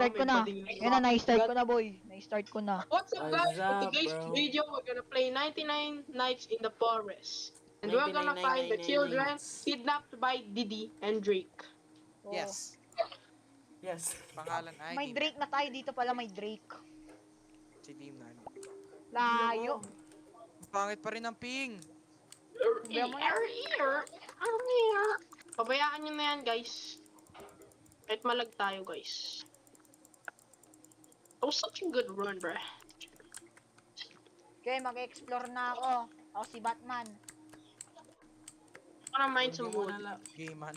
Start ko na. Yan na, na-start ko na, boy. Na-start ko na. What's up, What's guys? For up, today's bro? video, we're gonna play 99 Nights in the Forest. And we're gonna find the 99 children nights. kidnapped by Diddy and Drake. Oh. Yes. Yes. Pangalan ay May Drake na tayo dito pala, may Drake. Si Dimnan. Layo. Pangit pa rin ang ping. Pabayaan nyo na yan, guys. Kahit malag tayo, guys. That was such a good run, bruh. Okay, mag-explore na ako. Ako si Batman. Para mine some wood. Gaman.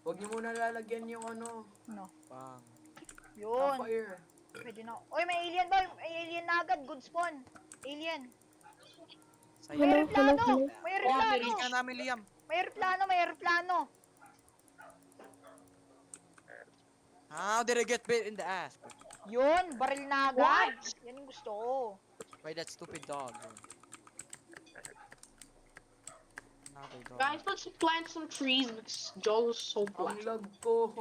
Huwag niyo muna lalagyan yung ano, Ano? Pang. Yun. fire. Pwede na. Uy, may alien boy. May alien na agad. Good spawn. Alien. May Sa'yo. aeroplano. May Oh, aeroplano. narinig ka namin, Liam. May aeroplano. May aeroplano. How did I get bit in the ass? Yun. Baril na agad. Yan yung gusto ko. By that stupid dog. Another dog. Guys, let's plant some trees. Joe's so Ang black. lag ko.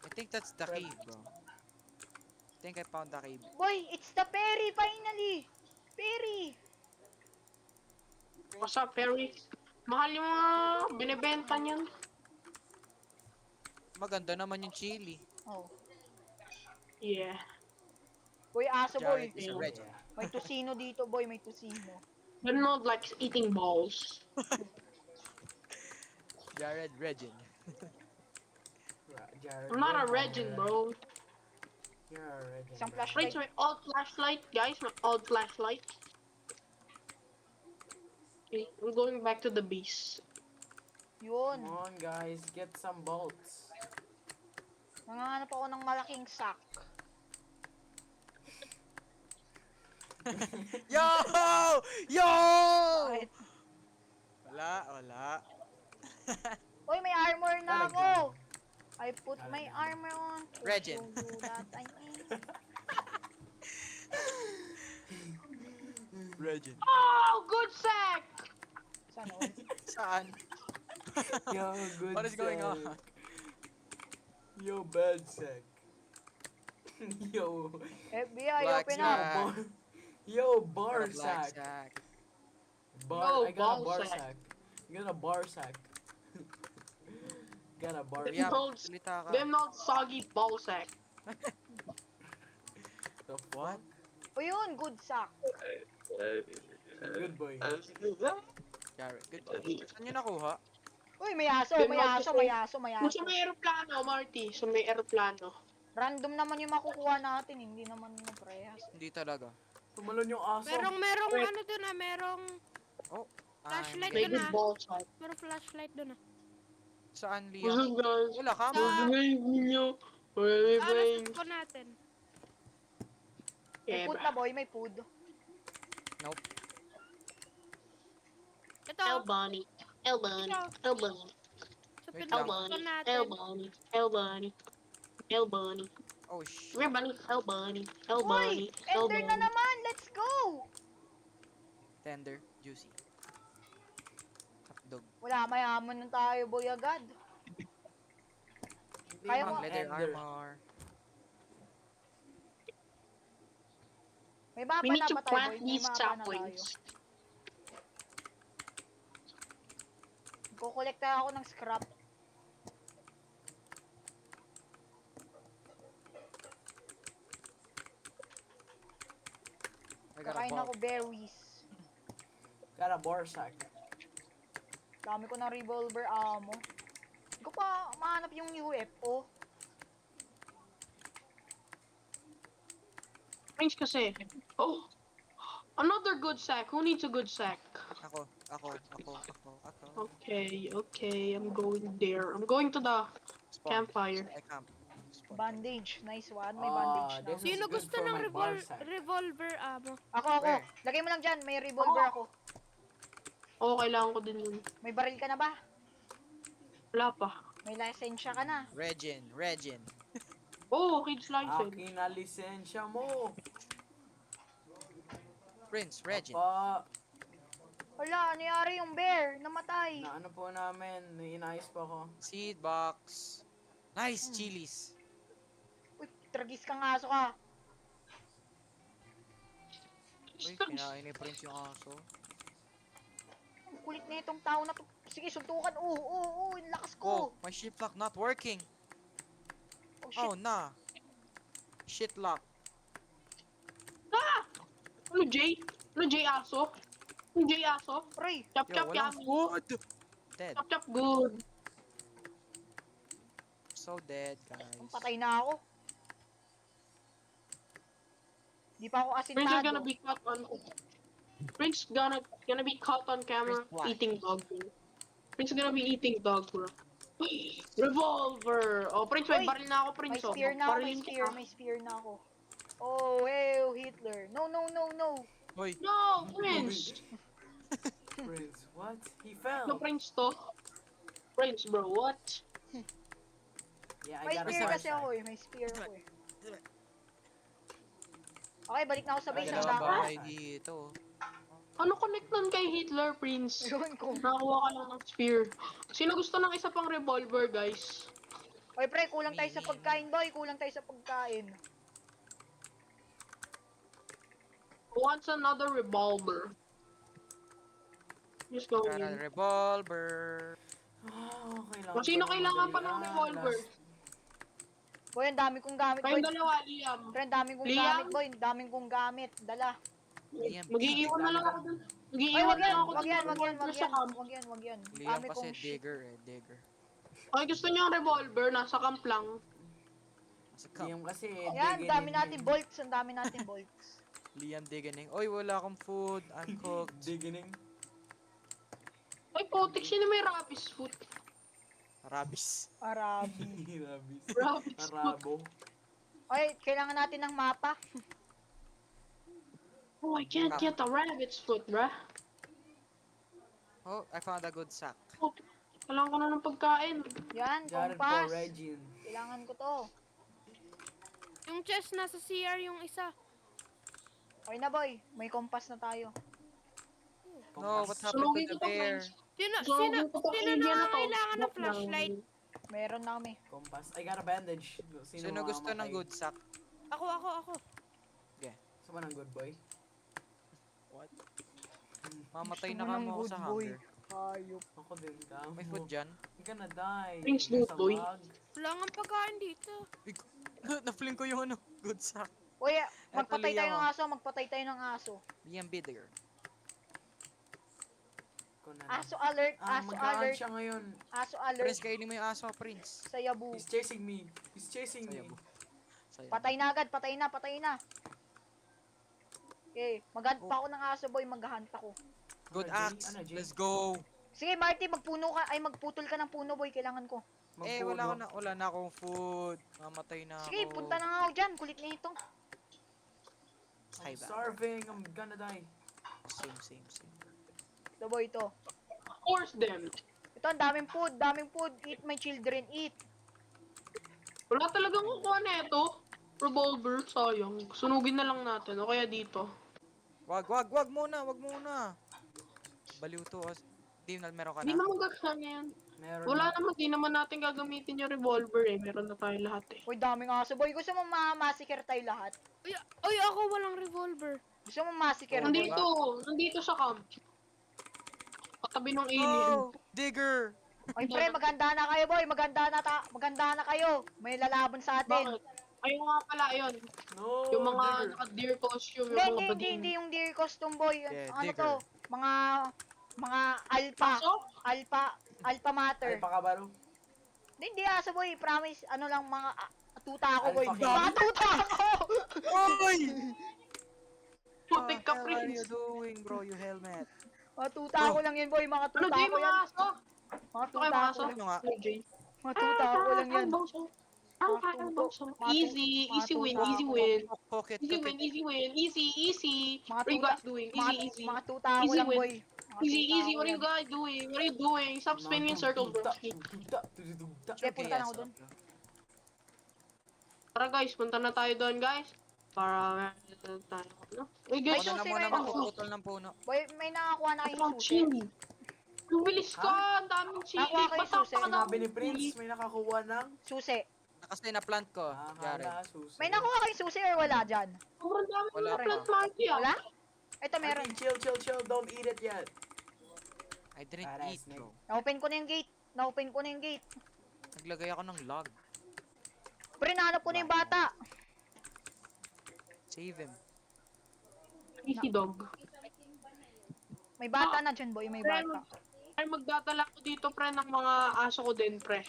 I think that's the cave, bro. I think I found the cave. Boy, it's the Perry finally. Perry. What's up, Perry? Mahal yung mga binibenta niyan. Maganda naman yung chili. Oh. Yeah. Boy, aso boy. Jared is a legend. May tusino dito, boy. May tusino. Bernard likes eating balls. Jared Regin. I'm not a legend, bro. You're a legend. Isang bro. flashlight. Wait, my old flashlight, guys. My old flashlight. Okay, I'm going back to the base. Yun. Come on, guys. Get some bolts. Nanganganap ako ng malaking sack. Yo! Yo! Bakit? Wala. Uy, may armor na Talaga. ako. I put my armor on. to Regin. show you that I am. Regin. Oh, good sack! Sana all. Saan? Yo, good What is going sack. on? Yo, bad sack. Yo. FBI, Black open sack. up. Bar. Yo, bar Got a black sack. sack. Bar. Yo, I got a ball bar sack. sack. I got a bar sack. Got a bar Liam, Bernard's- salita ka. Bernard soggy ball sack. The What? O yun, good sack. Good boy. Jared, good. Saan nyo nakuha? Uy, may aso, may aso, may aso, may Kung aso. sa may aeroplano, Marty. Sa may aeroplano. Random naman yung makukuha natin, hindi naman yung parehas. Hindi talaga. Tumalon yung aso. Merong ano dun ah, merong Oh. Flashlight May yun good ah. ball sack. Merong flashlight dun ah. Saan, What's Liam? up, guys? Wala ka. Ano sa ko natin? May Yeah, food na boy, may food. Nope. Ito, El Bunny. El Bunny. El Bunny. sa Wait El lang. pinag ko Bunny. natin. El Bunny. El Bunny. El Bunny. Oh, shit. Come here, Bunny. El Bunny. El Uy, Bunny. El ender na Bunny. naman, let's go! Tender, juicy. Hotdog. Wala, mayaman na tayo boy agad. Kaya mo, Ang leather Ender. armor. may mapa We need na to ba tayo plant boy? May these mapa na tayo. saplings. Kukolekta ako ng scrap. I got a Kakain ball. ako berries. Got a bar sack. Dami ko ng revolver ammo. Hindi ko pa mahanap yung UFO. Thanks kasi. Oh. Another good sack. Who needs a good sack? Ako. Okay. I'm going there. I'm going to the Spawn. campfire. I camp. Spawn. Bandage. Nice one. May bandage na. this is Sino good gusto for ng my bar sack. revolver amo? Ako. Where? Lagay mo lang dyan. May revolver ako. Oo, kailangan ko din yun. May baril ka na ba? Wala pa. May lisensya ka na. Regin. Oh, kids license. Akin na lisensya mo. Prince, Regin. Pa, Wala, nangyari yung bear. Namatay. na ano po namin, may inayos pa ako. Seed box. Nice, chilies. Uy, tragis kang aso ka. Uy, kinain ni Prince yung aso. Ang kulit na itong tao na to. Sige, suntukan. Yung lakas Oh, ko. my shift lock not working. Oh, shit. Oh, nah. Shit lock. Ano, Jay? Ano, Jay aso? Ano, Jay aso? Aray, Chop, Yo, chop, walang yummy. food. Dead. Chop, chop, good. So dead, guys. patay na ako. Di pa ako Prince is asintado. gonna be caught on... Prince gonna be caught on camera Prince what? eating dog, bro. Prince gonna be eating dog, bro. Revolver! Oh, Prince, may Uy, baril na ako, May Prince. Oh. spear na ako, may Barilin spear, kita. may spear na ako. Oh, hey, Hitler. No. Hoy, No, Prince! Prince, what? He No, fell. Prince to. Prince, bro, what? Yeah, I May got a spear flash kasi ako back. eh, may spear ako eh. Okay, balik na ako sa base Ay, ng dalawa dako. ba? bahay dito. Ano connect nun kay Hitler, Prince? Ewan ko. Nakakuha ka lang ng spear. Sino gusto ng isa pang revolver, guys? Oy, pre, kulang tayo sa Me. pagkain, boy. Kulang tayo sa pagkain. Who wants another revolver? Just go Got a in. revolver. Oh, kailangan Kung sino ko ng kailangan pa madali. ng revolver? Last. Boy, ang dami kong gamit, boy. Kayong dalawa, Liam. Pre, ang daming kong Liam? gamit, boy. Ang daming kong gamit. Dala. Liam, Mag-iiwan na lang ako dun. Ay, Mag-iiwan wag na yan, lang ako wag dun yan, ng wag yan, revolver wag sa yan. camp. Wag yan. Liam Dami kasi kong shit. digger eh, digger. Okay, gusto niyo ang revolver? Nasa camp lang. Sa cup. Liam kasi. Yan, digin dami in natin him. bolts. Ang dami natin bolts. Liam diganing. Oy, wala akong food. I'm cooked. Digging. Ay, putik, sino may rabbit's foot? Rabis. Arabi. Rabis. Rabbit's foot. Arabo. Okay, kailangan natin ng mapa. Oh, I can't get a rabbit's foot, bruh. Oh, I found a good sack. Oh, kailangan ko na ng pagkain. Yan, Jared po, kompas. Regine. Kailangan ko to. Yung chest nasa CR yung isa. Okay na, boy. May kompas na tayo. No, what happened Sunugin to ko the to, bear? friends. Sino Sunugin ko to, na Indian na to. kailangan ng Look lang. flashlight? Meron na kami. Compass. I got a bandage. Sino gusto ng mamamatay? good sack? Ako. Gusto mo ng good boy? What? Mamatay Gusto na mo ka ng mo good sa boy. hunger. Hayop. Ako din ka. May food dyan? You're gonna die. Prince Nasa good boy. bag. Wala nga pagkain dito. Na-fling ko yung ano, good sack. Uy, magpatay tayo Liam. ng aso. Magpatay tayo ng aso. Liam Bidiger. Ko na lang. Aso alert. Aso mag-aan alert. siya ngayon. Aso alert. Prince, kainin mo yung aso, Prince. Sa yabu. He's chasing me. He's chasing me. Sayabu. Sayabu. Patay na agad. Patay na. Okay. Maghunt pa ako ng aso, boy. Maghunt ako. Good Ano, Jay? axe. Ano, Jay? Let's go. Sige, Marty. Magpuno ka. Ay, magputol ka ng puno, boy. Kailangan ko. Eh, wala na akong food. Mamatay na Sige, ako. punta na nga ako dyan. Kulit na ito. Hi, I'm ba? starving. I'm gonna die. Same. Ito, boy, ito. Force them. Ito, ang daming food. Eat, my children. Eat. Wala talagang kukuha na ito. Revolver, sayang. Sunugin na lang natin. O kaya dito. Wag muna. Baliw to. Di na meron ka Hindi na. naman gagana yan. Meron Wala na. naman, di naman natin gagamitin yung revolver eh. Meron na tayo lahat eh. Uy, daming aso, boy. Gusto mo ma-massacre tayo lahat? Uy, ako walang revolver. Gusto mo massacre? Oh, boy? Nandito sa camp. Katabi ng alien. Oh, digger. Oy, pre, maganda na kayo, boy. Maganda na kayo. May lalaban sa atin. Bakit? Ayun nga pala, ayun. No, Yung mga digger. naka-deer costume, yung Hindi, mga hindi, bading. hindi yung deer costume, boy. Yeah, Ano digger. to? Mga alpha. Aso? Alpha matter. Ay, pakabaro. Hindi aso, boy. Promise. Ano lang, mga tuta ako, boy. Alpha Mga king. tuta ako! Oy! Putik ka, What are you Prince. doing, bro? You helmet. Mga tuta ako lang yan, boy. Mga Ano, tuta Jay, ako mga yan. aso? Mga Ito kayo, tuta mga ako aso? lang. Ano nga? Ano, Jay? Mga tuta ako lang yan. Easy, easy win, tuta easy ako. win. Cook it. Easy win, easy win. Easy. Mga What are you tuta- guys doing? Mga, Easy. mga tuta ako Easy lang, win. boy. Mga Easy, tuta easy. ako What are you yan. guys doing? What are you doing? Stop spinning in circles, bro. Sige, punta na ako dun. Tara guys, punta na tayo doon guys. Para tayo, no? Uy guys, Ay, Una na susi muna kayo ng magpuputol ng puno. Boy, may nakakuha na kayong ang susi. chili. Ang bilis ka, ang daming chili. Nakuha ko yung Basta susi. napakadaming Sinabi ni Prince, chili. may nakakuha ng... Susi. Kasi na-plant ko, Jared. Akala susi. May nakuha kayong susi or wala dyan? Sobrang dami Wala ng pa. plant Marky ah. Wala? Ito meron. Marky, chill. Don't eat it yet. I didn't Para eat, snake. bro. Na-open ko na yung gate. Na-open ko na yung gate. Naglagay ako ng log. Pre, nahanap ko na yung bata. Save him. Easy dog. May bata na dyan, boy. May bata. Ay, magdadala ko dito, pre, ng mga aso ko din, pre.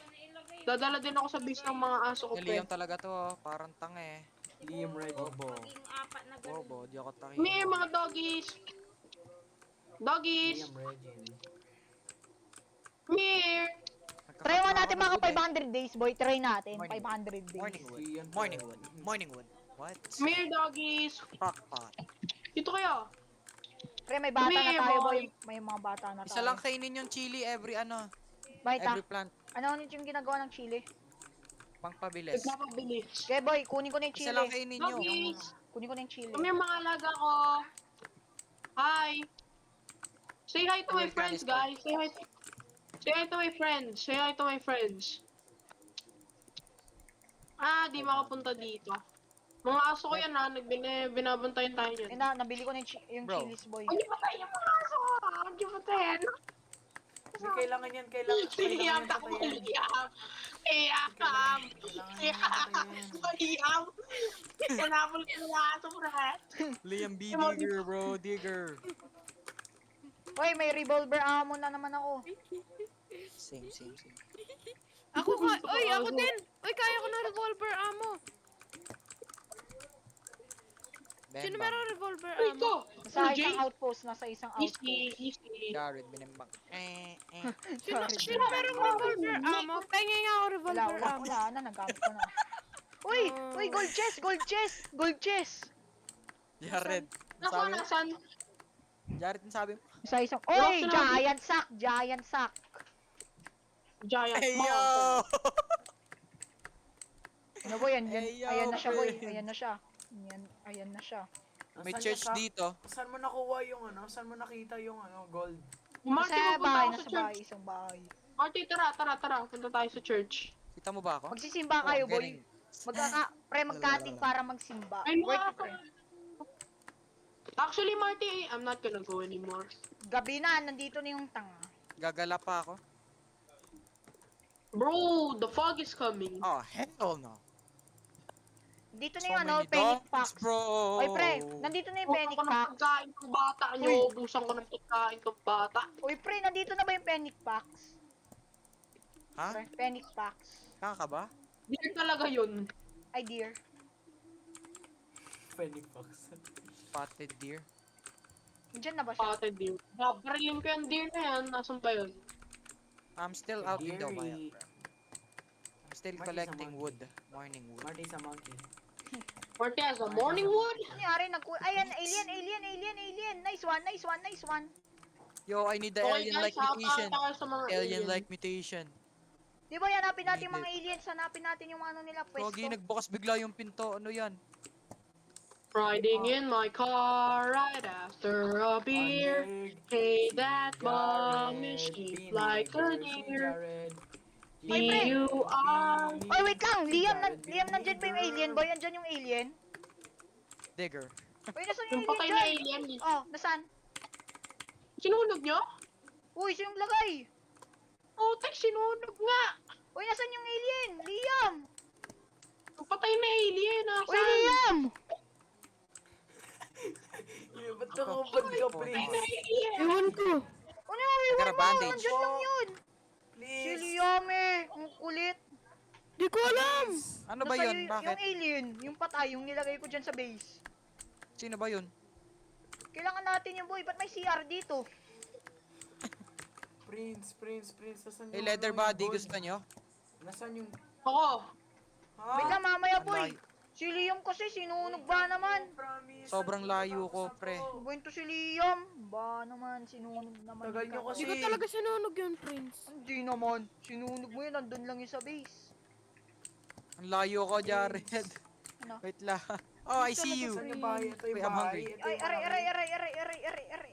Dadala din ako sa base ng mga aso ko, pre. Liam talaga to, oh. Parang tanga eh. Liam Reggie. Bobo. Apat na Bobo, di ako tangi. May mga doggies. Doggies. Liam Reggie. Mir. Try mo natin mga 500 days, boy. Try natin. Morning. 500 days. Morningwood. Ian Morningwood. Fred. Morningwood. What? Mir doggies. Crockpot. Dito kayo. Pre, may bata na May tayo, boy. boy. May mga bata na tayo. Isa lang kainin yung chili every ano, Baita, every plant. ano yung ginagawa ng chili? Pangpabilis. Nagpapabilis. Okay, boy. Kunin ko na yung Isa lang chili. kainin nyo. Doggies. Kunin ko na yung chili. Kami yung mga alaga ko. Hi. Say hi to my Well, friends, Canister. guys. Say hi to... Say hi to my friends. Say hi to my friends. Ah, di makapunta dito. Mga aso ko yan ha. Binabantayan tayo Eh, dyan. nabili ko na yung Bro. chilies, boy. Huwag niyo patayin yung mga aso ko. Huwag niyo patayin. May kailangan yan, kailangan Iyak yan ako. patayin. Iyak. Iyak. Kailangan yan patayin. Iyak. Nanapol ko yung aso, pre. Liam B. Digger, bro. Digger. Hoy, may revolver ammo na naman ako. Same. Ako ka, oy, ako din. Oy, kaya ko ng revolver ammo. Sino Bembang. meron revolver Uy, ammo? ito. Nasa Jay? isang outpost, nasa isang outpost. Easy. Jared, binembang. Sino meron revolver ammo? Pengi nga ako Wala, revolver wala, ammo. wala na, nagamit ko na. Uy! Uy, gold chest! Gold chest! Gold chest! Jared. Nako, Sabi mo? nasan? Jared, ang sabi mo? Isa isang... Wala Uy! sinabi. Giant sack! Giant sack! Giant Hey, yo! mountain. Ano boy, yan, Hey, yo, ayan na siya boy. friend. Ayan na siya. Ayan na siya. May Nasaan church yan sa- dito. Saan mo nakuha yung ano? Saan mo nakita yung ano, gold? Marty, Nasa pupunta bahay, ako sa nasa church. bahay, isang bahay. Marty, tara. Punta tayo sa church. Kita mo ba ako? Magsisimba Oh, kayo I'm boy. getting- Pre, magkating para magsimba. Ay, Worth mga it, pre. Actually, Marty, I'm not gonna go anymore. Gabi na, nandito na yung tanga. Gagala pa ako. Bro, the fog is coming. Oh, hell no. Dito na So yung ano, many panic dogs, packs. bro. Oy pre, nandito na yung Busan panic ko ng packs. pagkain ng bata nyo. Busan ko ng pagkain ng bata. Uy pre, nandito na ba yung panic packs? Ha? Pre, panic packs. Kaka ba? Hindi talaga yun. Ay dear. Penny Fox. Spotted deer. Diyan na ba siya? Pate deer. Babarilin ko yung deer na yan. Nasaan ba yun? I'm still out in the Gary. wild, bro. I'm still Marty's a collecting monkey. wood. Morning wood. Marty's a monkey. Marty has a morning wood. Ano nangyari? Ayan, alien. Nice one. Yo, I need the Okay alien-like guys, mutation. tayo sa mga Alien-like mutation. Di ba hanapin natin yung Hindi. mga aliens? Hanapin natin yung ano nila, pwesto. Pogi, nagbukas bigla yung pinto. Ano yan? Riding in my car right after a beer. Jared, Hey, that Jared, bomb is shaped Vinny, like a Jersey, deer. Jared, Ay, pre. D-U-R. Oy, wait lang. Liam, Jared, nandyan ba yung alien boy? Andyan yung alien? Digger. Uy, nasan Yung yung patay alien na dyan? alien. Oh, nasan? Sinunog nyo? Uy, sinong lagay? Oh, tek, sinunog nga. Uy, nasan yung alien? Liam! Yung patay na alien. Uy, Nasaan? Liam! Yeah, ba't nakubad ka, Patay please? na alien. Ewan ko. Ano, I iwan got a mo? bandage. Andyan lang yun. Si Please. Liam eh. Ang kulit. Di ko alam. Ano ba Nasa yun? Yung Bakit? alien, yung patay, yung nilagay ko dyan sa base. Sino ba yun? Kailangan natin yung boy. Ba't may CR dito? Prince. Nasaan Hey, yung leather ano, yung body, gold? gusto nyo? Nasaan yung... Ako. Ha? Wait lang, mamaya Ang boy. layo. Si Liam kasi sinunog ba naman? Promise. Sobrang layo ko, pre. Buwan to si Liam. Ba naman, sinunog naman. Tagal yung nyo kakao. Di kasi. ko talaga sinunog yun, Prince. Hindi naman. Sinunog mo yun, nandun lang yung sa base. Ang layo ko, Jared. Ano? Wait lang. Oh, I see you. Saan yung bahay? Ito yung Wait, I'm bahay. hungry. Ito Ay, yung aray. bahay.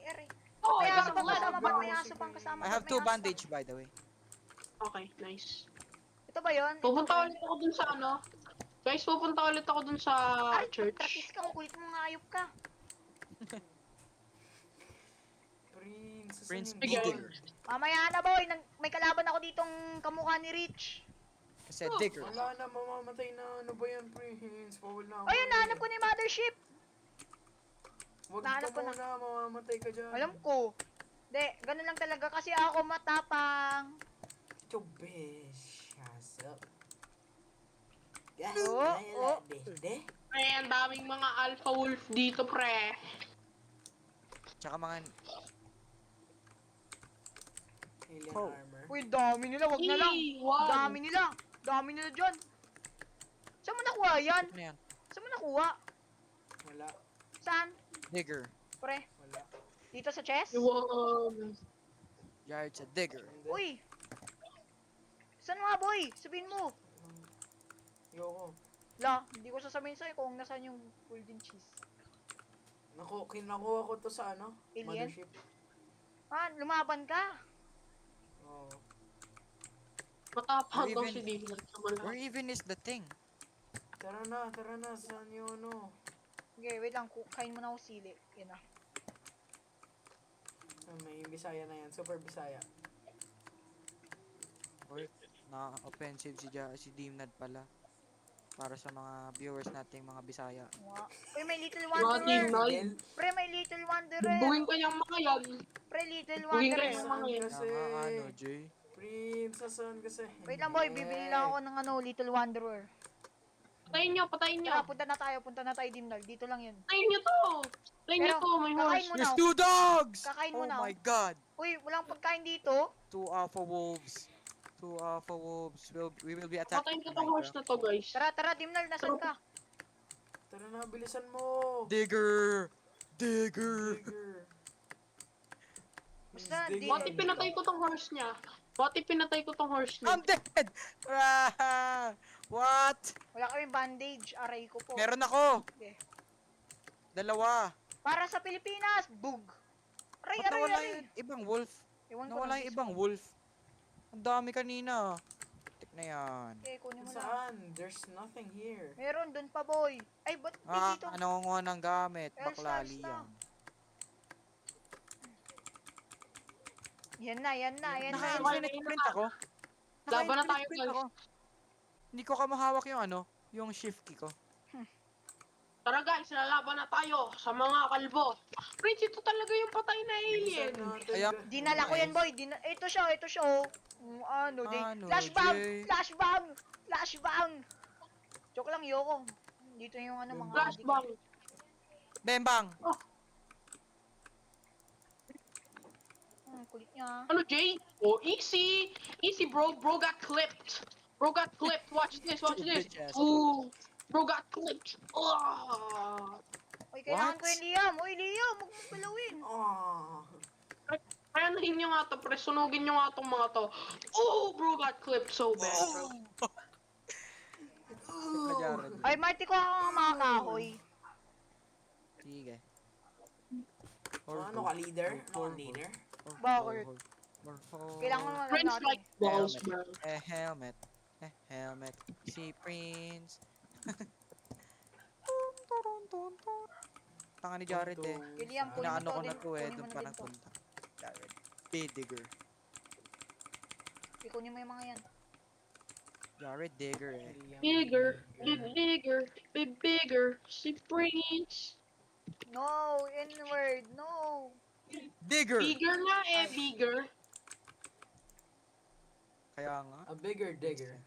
Aray. Oh, Oh, May ikaw aso pang na. kasama, ba't may aso pang kasama? I ba't have may 2 aso bandage by the way. Okay, nice. pang- Ito ba yun? Ito Pupunta ba? ulit ako dun sa ano. Guys, pupunta ulit ako dun sa Ay, church. trapis ka, ang kulit mo nga ayop ka. Prince, Prince asan yung Bigay. gold? Mamaya na boy, may kalaban ako ditong kamukha ni Rich. Kasi digger. Wala na, mamamatay na. Ano ba yan, Prince? Bawal na ako. Ayun, nahanap ko na yung mothership. Wag nahanap ka ko na. muna, mamamatay ka dyan. Alam ko. Hindi, ganun lang talaga kasi ako matapang. Chubish. Shut up. Oh. Ay, ang daming mga alpha wolf dito, pre. Tsaka mga Alien Oh. armor. Uy, dami nila, wag na lang. Wow. Dami nila. Dami nila dyan. Saan mo nakuha yan? ano yan? Saan mo nakuha? Wala, Saan? Digger. Pre, wala. dito sa chest? Wow. Jared's a digger. Hindi. Uy! Saan nga boy? Sabihin mo. Yoko. La, hindi ko sasabihin sa'yo kung nasaan yung golden cheese. Kinakuha ko to sa ano? Alien? Mothership. Ah, lumaban ka. Oo. Matapang daw Even- si Digger. Where even is the thing? Tara na. Saan yung ano? Okay, wait lang. Kain mo na ako sili. Yan na. May Bisaya na yan. Super Bisaya. Or na offensive si Dimnad pala. Para sa mga viewers nating mga Bisaya. Nga. Uy, may little Mga wanderer. team na. Pre, may little wanderer. Bubuhin ko yung mga yan. Pre, little Buhin ko wanderer. yung mga Saan yan. kasi? Kaya nga ano, Jay. Prince, saan kasi? Wait lang boy, bibili lang ako ng ano, little wanderer. Patayin nyo, patayin nyo. Tara, punta na tayo Dimnal. Dito lang yun. Patayin nyo to. Patayin nyo Pero, to, may kakain horse. mo na. There's 2 dogs! Kakain mo Oh na. my god! Uy, walang pagkain dito. 2 alpha wolves. 2 alpha wolves. We will be attacked Patayin ko tonight, tong horse bro. na to, guys. Tara, Dimnal, nasan ka? Tara na, bilisan mo! Digger! Digger! Digger. Basta, He's digging. What if pinatay ko tong horse niya? What if pinatay ko tong horse niya? I'm dead! Ah, what? Wala kaming bandage. Aray ko po. Meron ako! Okay. 2. Para sa Pilipinas, bug. Aray, Ba't nawala aray. yung ibang wolf? Iwan ko Nawala lang yung this ibang one. wolf. Ang dami kanina. Tik na yan. Okay, kunin mo lang. Saan? There's nothing here. Meron, dun pa boy. Ay, ba't di Ah, dito? nangunguha ng gamit. Else Baklali na. yan. Yan na. Naka-infinite print ako. Laban na tayo, Naka-infinite print guys. ako. Hindi ko kamahawak yung ano, yung shift key ko. Tara guys, lalaban na tayo sa mga kalbo. Prince, ito talaga yung patay na alien. Bilisan natin. Kaya- Dinala ko yan boy. Ito siya. Oh. Ano, Ano, Jay? Flashbang. Joke lang, Yoko. Dito yung ano, mga Flashbang. Bembang! Kulit niya. Ano, Jay? Oh, easy. Easy, bro. Bro got clipped. Watch this. Bitch ass. Ooh. Bro got clipped. Oh. Uy, kailangan What? ko yung Liam. Uy, Liam, huwag mong galawin. Ah. Kayanahin nyo nga to, pre. Sunugin nyo nga tong mga to. Oh, bro got clipped so bad, bro. Kajaran. Ay, Marty ko ako ng mga kahoy. Sige. Ano ka, leader? Ano ka, leader? Bakit? Kailangan mo lang Prince natin. like balls, Helmet. bro. Helmet. Helmet. Si Prince. Tanga ni Jared eh. Liam, kunin mo Inaano ko din. na to eh, Kunin mo doon na pa din to. nagpunta. Jared. Digger. Ikunin mo yung mga yan. Jared Digger eh. Bigger. Si Prince. No, N-word, no. Digger! Bigger nga bigger. Kaya nga. A bigger digger.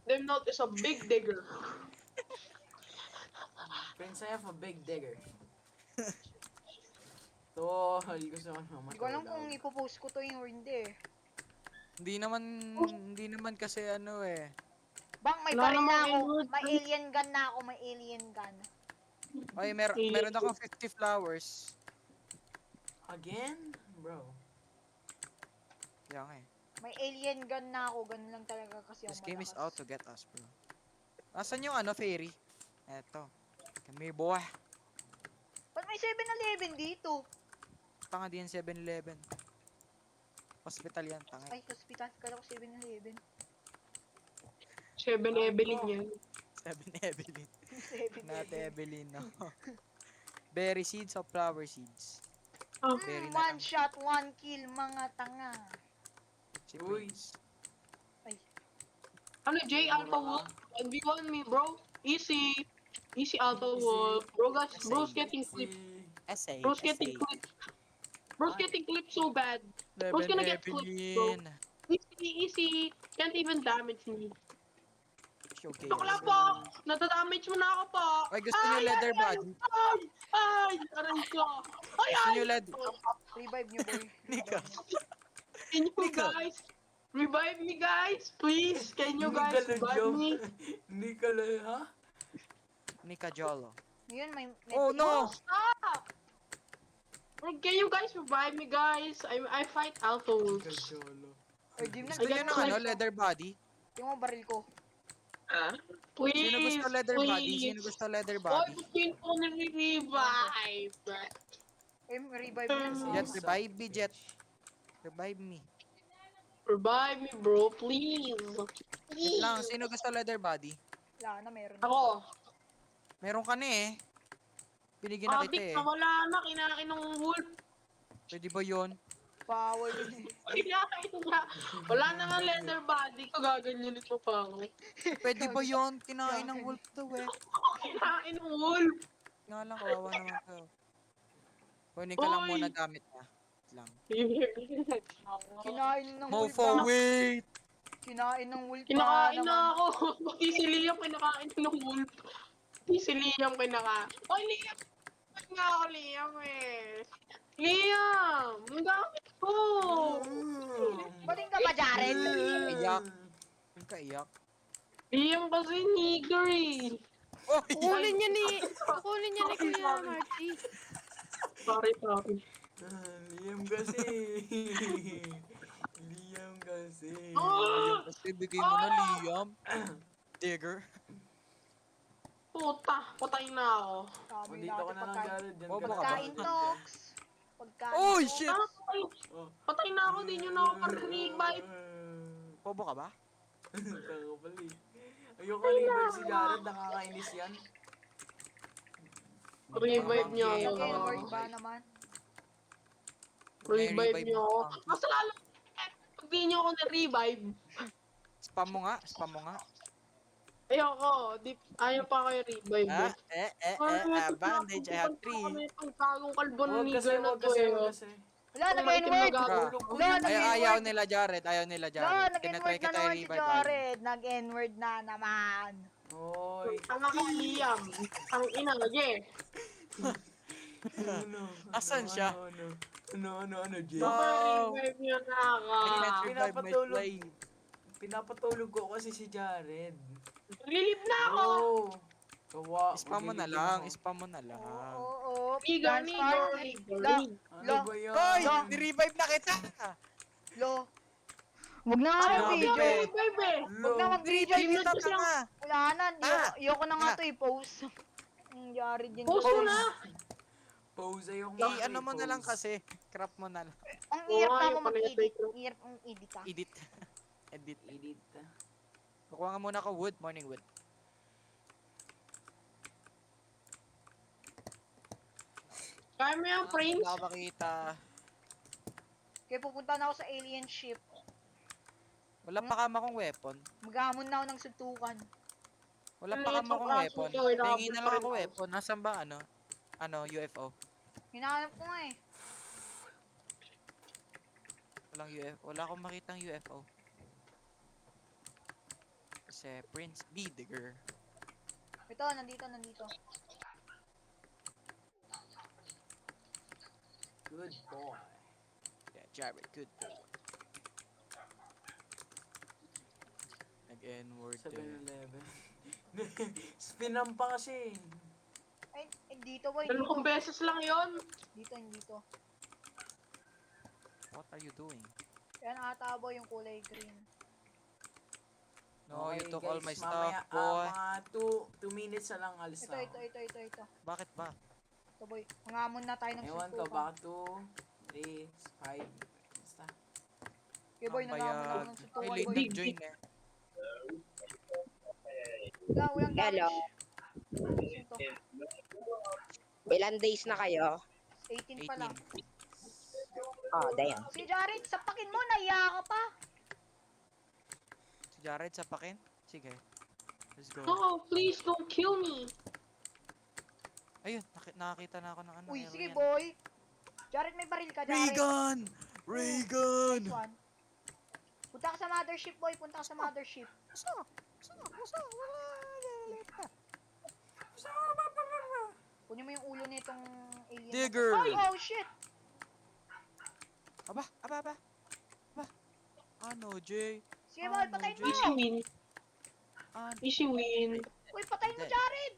Them note is a big digger. Prince, I have a big digger. Tol, gusto ko naman. Hindi ko alam kung ipopost ko to yung hindi eh. Hindi naman kasi ano eh. Bang, may Wala baril na namang ako. N-word, May alien gun na ako. May alien gun. Ay, meron akong 50 flowers. Again? Bro. Kaya nga eh. May alien gun na ako. Ganun lang talaga kasi This ako game is malakas. out to get us, bro. Asan yung ano, fairy? Eto. Kami boy. Ba't may 7-Eleven dito? Tanga din 7-Eleven. Hospital yan, tanga. Ay, hospital. Kala ko 7-Eleven. 7 Evelyn yan. 7-Evelyn. 7-Eleven. Not Evelyn, no. Berry seeds o flower seeds? Ah, Berry na One lang. shot, one kill, mga tanga. Si Uy. Prince. ano, Jay, Alpha Wolf? 1v1 me, bro. Easy. Easy Alpha Wolf. Bro's getting clipped. Essay. Bro's getting clipped. Bro's getting clipped so bad. Bro's gonna get clipped, bro. Evelyn. Easy. Can't even damage me. Okay. Bakla po! Nadadamage mo na ako po! Ay, gusto niyo leather body? Ay! Aray ko! Ay! Gusto Ay! niyo leather? Revive nyo, boy. Nika. Can you Nico. guys revive me, guys? Please! Can you guys revive me? Hindi ka lang, ha? Nika Jolo. Yun, may... Oh, no! Stop! Can you guys revive me, guys? I fight Alpha Hindi ka Wolves. solo. Or Jim na, Gusto niyo ng ano, leather body? Yung mga baril ko. Please! Sino gusto leather body? Sino gusto leather Oy, body? gusto ko na revive. Eh, revive nyo. Jet, revive me, Jet. Revive me. Revive me, bro. Please. Wait lang, sino gusto leather body? Wala na, meron. Ako. Meron ka na eh. Binigyan na kita eh. Wala na. Kinakain ng wolf. Pwede ba yun? Power yun. Kinakain na. Wala na nga leather body ko. Gaganyan ito pa ako. Pwede ba yun? Kinain ng wolf to eh. Kinain ng wolf. Nga lang, kawawa naman to. Kunin ka lang Oy! muna gamit niya. Wait lang. Kinain ng wolf. Mofo, wait! Kinain ng wolf. Kinakain na ako. Pati si Liam kinakain ng wolf. Pati si Liam kinakain. Oy, Liam! Ba't nga ako Liam eh? Liam! Ang gamit ko! Bating ka ba, Jared? Iyak. Yung kaiyak. Liam kasi nigger eh. Oh, Kukunin niya ni Kuya Marty. Sorry. Liam kasi. Liam kasi. Ah! Kasi bigay mo na Liam. Digger. Puta, patay na ako. Sabi Dito ka natin na lang, pagkain. Jared. Diyan Bobo ka ka na. ba? Pagkain, Tox. Pagkain. Oy, Tox. shit! Ah, patay na ako, di nyo na ako revive. Bobo ka ba? Tanga pala eh. Ayoko liver si Jared. Nakakainis yan. Revive niyo ako. Nag-N-word ba naman? Revive niyo ako. Mas lalo, pag di nyo ako na-revive, Spam mo nga, spam mo nga. ayoko, ayaw pa kayo revive. Bandage, I have 3. Ano itong tagong kalbo ng Huwag kasi, nigger na huwag to kasi, eh. huwag kasi. Wala, Kung nag-N-word. maitim na Tulog ko Wala, yun. Ayaw nila Jared, ayaw nila Wala, Jared. nag-N-word Tinatry na kita naman si i-revive. Jared. Nag-N-word na naman. Oy. Ang ako Liam. Ang ina, yeah. Ano? Asan siya? Ano, Jay? No. Revive niyo na ako. I can't revive my Pinapatulog. slave. Pinapatulog ko kasi si Jared. Lilip na ako. Oh. Kawa. Spam mo na magiging lang, ako. spam mo na lang. Oo. Nigger, Dance nigger, card. nigger. Ano ba yan? Hoy! Ni-revive na kita! Lo. Wag na nga Ayaw yung ko video. yung revive eh. Wag na mag-video. Ni-revive kita ka nga! Wala na. Ayoko na nga Ah. to i-post. Ang Jared din. Post mo na. Pause ayoko Ano mo na lang kasi. Crop mo na lang. Ang hirap Oo, na ayaw mo pala mag-edit. ito. Hirap ang edit ah. Edit. Edit. Edit. Kukuha nga muna ako wood. Morning wood. Kaya mo yung frames. Wala ako makita. Kaya pupunta na ako sa alien ship. Wala pa kama kong weapon. Maghamon na ako ng suntukan. Wala Ano pa yung kama kong kaso weapon. ko, inaabot Tingin na pa lang rin ako ako. weapon. Nasaan ba ano? UFO? Hinahanap ko nga eh. Walang UFO. Wala akong makitang UFO. Kasi Prince B. Digger. Ito, nandito. Good boy. Yeah, Jared, good boy. Nag-N-word. 7-Eleven. Spinam pa kasi. Ay, dito boy. Dalawang beses lang yon. Dito. What are you doing? Yan ata boy yung kulay green. No, you Okay, took all my guys, stuff, mamaya, boy. mga 2 minutes na lang alis na ako. Ito. Bakit ba? Ito boy. Mangamon na tayo ng Ewan ko, suntukan. baka 3, 5. Basta. Okay, boy, Ang nalaman ako bayag. ng Ay, suntukan, late boy. nag-join eh. Walang Hello. damage. Sino to? Ilan days na kayo? 18 pa lang. 18. Oh, damn. Si Jared, sapakin mo, naiya ka pa. Si Jared sa pakin? Sige. Let's go. No, please don't kill me. Ayun, nakakita na ako ng ano. Uy, sige, alien. boy. Jared, may baril ka, Jared. Raygun! Raygun! Nice one. Punta ka sa mothership, boy. Punta ka sa mothership. Kunin mo yung ulo nitong alien. na to. Digger! Ay, oh, shit. Aba! Aba! Ano, Jay? Sige, boy, patayin mo. Easy win. Ano? Easy win. Uy, patayin mo, Dead. Jared.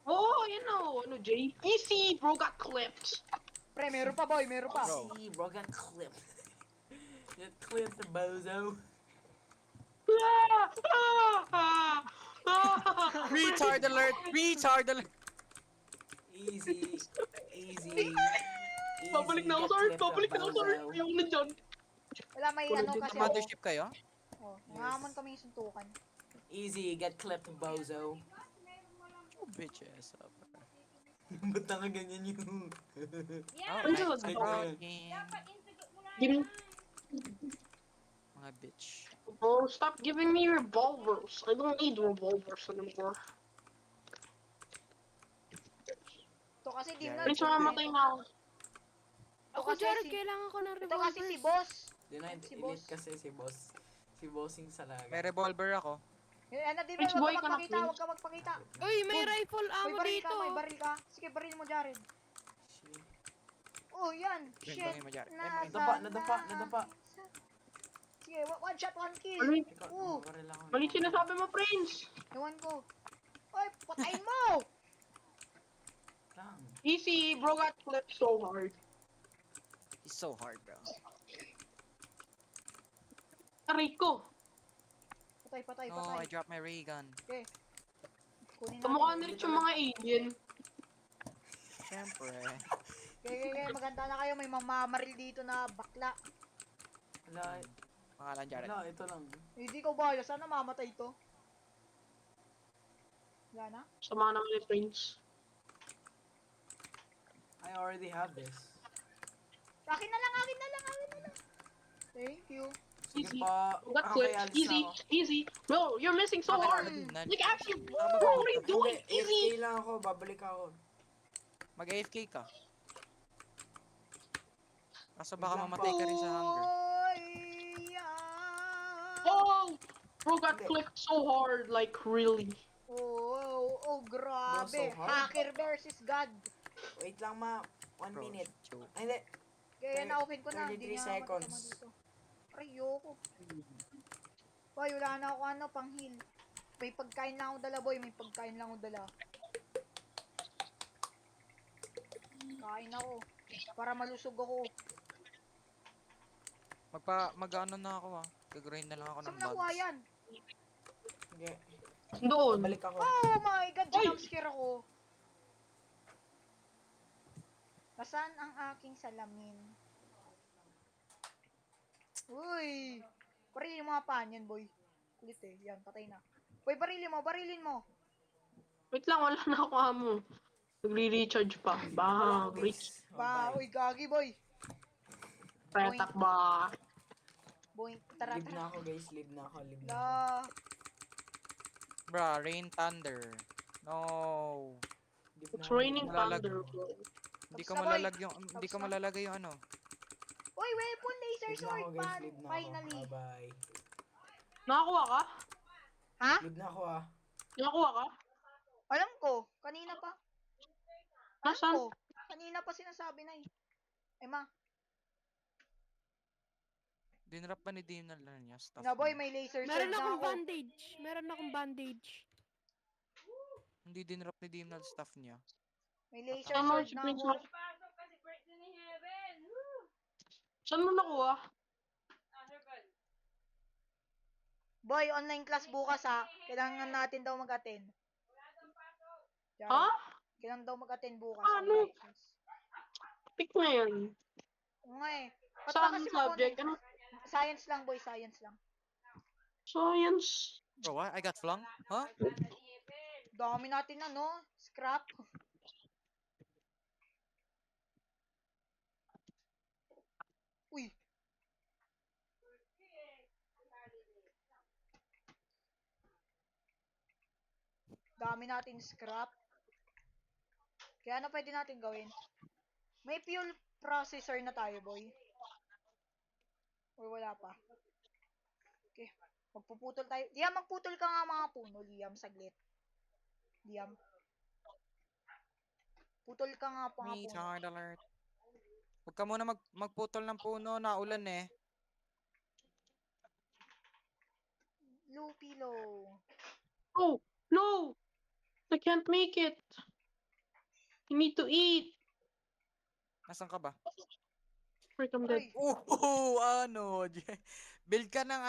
Oh, you know, ano, Jay? Easy, bro got clipped. Pre, meron pa, boy. Meron pa. Bro. See, bro, got clipped. Get clipped, the bozo. Ah! Ah! Ah! Retard alert! Retard alert! Easy. Easy. Babalik na ako, sir. Babalik na ako, sir. Ayoko na dyan. Wala, may Puro ano din kasi naman. ako. Mothership kayo? Oh, nangamon kami yung suntukan. Easy, get clipped, bozo. Oh, bitch ass up. Ba't nga ganyan yung... Oh, Ano nice ba? talking. Give me, Mga bitch. bro, stop giving me revolvers. I don't need revolvers anymore. Ito kasi di Yeah, na. Please, mamatay na ako. Ito Ako, kasi Jared, si... kailangan ko ng Ito kasi si revolvers. boss. Di na, Si elite boss. kasi si boss. Si bossing salaga. May revolver ako. Eh, ano, di ba? Rich boy Huwag ka ka na, magpakita. Queen. Huwag ka magpakita. Uy, may rifle May ammo baril ka, dito. may baril ka. Sige, baril mo, Jared. Shit. Oh, yan. Bang, Shit. bangin mo, Jared. Nasa Nadapa. na- Sige, one shot, one kill. Mali, Ikaw, Oo. mabaril ako. mali sinasabi mo, Prince. Iwan ko. Oy, patayin mo! Lang. Easy, bro got clipped so hard. It's so hard, bro. Aray ko. Patay, No, I patay. dropped my ray gun. Okay. Kunin Kamukha natin. na rin yung mga alien. Siyempre. Okay, maganda na kayo. May mamamaril dito na bakla. Wala, Pangalan Jared. wala, ito lang. Hindi ko bala. Sana mamatay to. Wala na? Sama ng ni Prince. I already have this. Akin na lang. Thank you. Sige Easy. pa. Bro got Okay, clipped. alis na Easy, ako. easy. Bro, you're missing so Bakit hard. ako din, Like, actually, Baka bro, what are you babalik doing? Hindi, Easy. AFK lang ako. Babalik ako. Mag-AFK ka. Kaso baka mamatay ka rin sa hunger. Oy, yeah. Oh, bro got Hindi. clipped so hard. Like, really. Oh, grabe. Bro, so hard. Hacker versus God. Wait lang, ma. 1 Bro, minute. joke. Ay, hindi. Kaya na-open ko na. 33 Hindi niya seconds. makasama dito. Ayoko. Boy, wala na ako ano, pang heal. May pagkain lang ako dala, boy. May pagkain lang ako dala. Kain ako. Para malusog ako. Mag-ano na ako ah. Gagrind na lang ako Saan ng mo nakuha bugs. yan? Sige. Doon. Balik ako. Oh my god, Oy! jumpscare ako. Nasaan ang aking salamin? Uy! Barilin mo mga pan yan, boy. Kulit eh. Yan, patay na. Boy, barilin mo. Wait lang, wala na ako amo. Nagre-recharge pa. Wala Bang, ako, reach. guys. Ba, Bye. uy, gagi, boy. Retak ba? Boy, tara, Live na tara. ako, guys. Live na ako. Live na ako. La. Bruh, rain thunder. No. Live na It's ako, raining live na ako. thunder, bro. Hindi Tapos ko na, boy. malalagay yung hindi ko Tapos na. malalagay yung ano. Uy, weapon, laser Live na sword, ako, guys. pan. Live na ako. Finally. Bye-bye. Nakakuha ka? Ha? Live na ako, ah. Nakakuha ka? Alam ko. Kanina pa. Alam Nasaan? ko. Kanina pa sinasabi na eh. Ma. Dinrap ba ni Dim na lang niya stuff? Na, boy, niya? may laser sword Meron na akong ako. bandage. Meron akong bandage. Hindi dinrap ni Dim na stuff niya. May laser Tama, sword si na Prince ako. Mark. Saan mo nakuha? Boy, online class bukas ha. Kailangan natin daw mag-attend. Ha? Kailangan daw mag-attend bukas. Ano? Online class. Pick na yan. Oo nga eh. Ba't ba Saan kasi subject? Ano? Science lang, boy. Science lang. Science. Bro, what? I got flung? Huh? Dami natin scrap. Uy. Dami natin scrap. Kaya ano pwede natin gawin? May fuel processor na tayo, boy. O wala pa. Okay. Magpuputol tayo. Liam, magputol ka nga mga puno, Liam, saglit. Liam. Putol ka nga mga Me, puno. hard alert. Huwag ka muna magputol ng puno, naulan eh. Lupilo. Oh, no! I can't make it. You need to eat. Nasaan ka ba? Freak, I'm dead. Ay. Ano? Build ka ng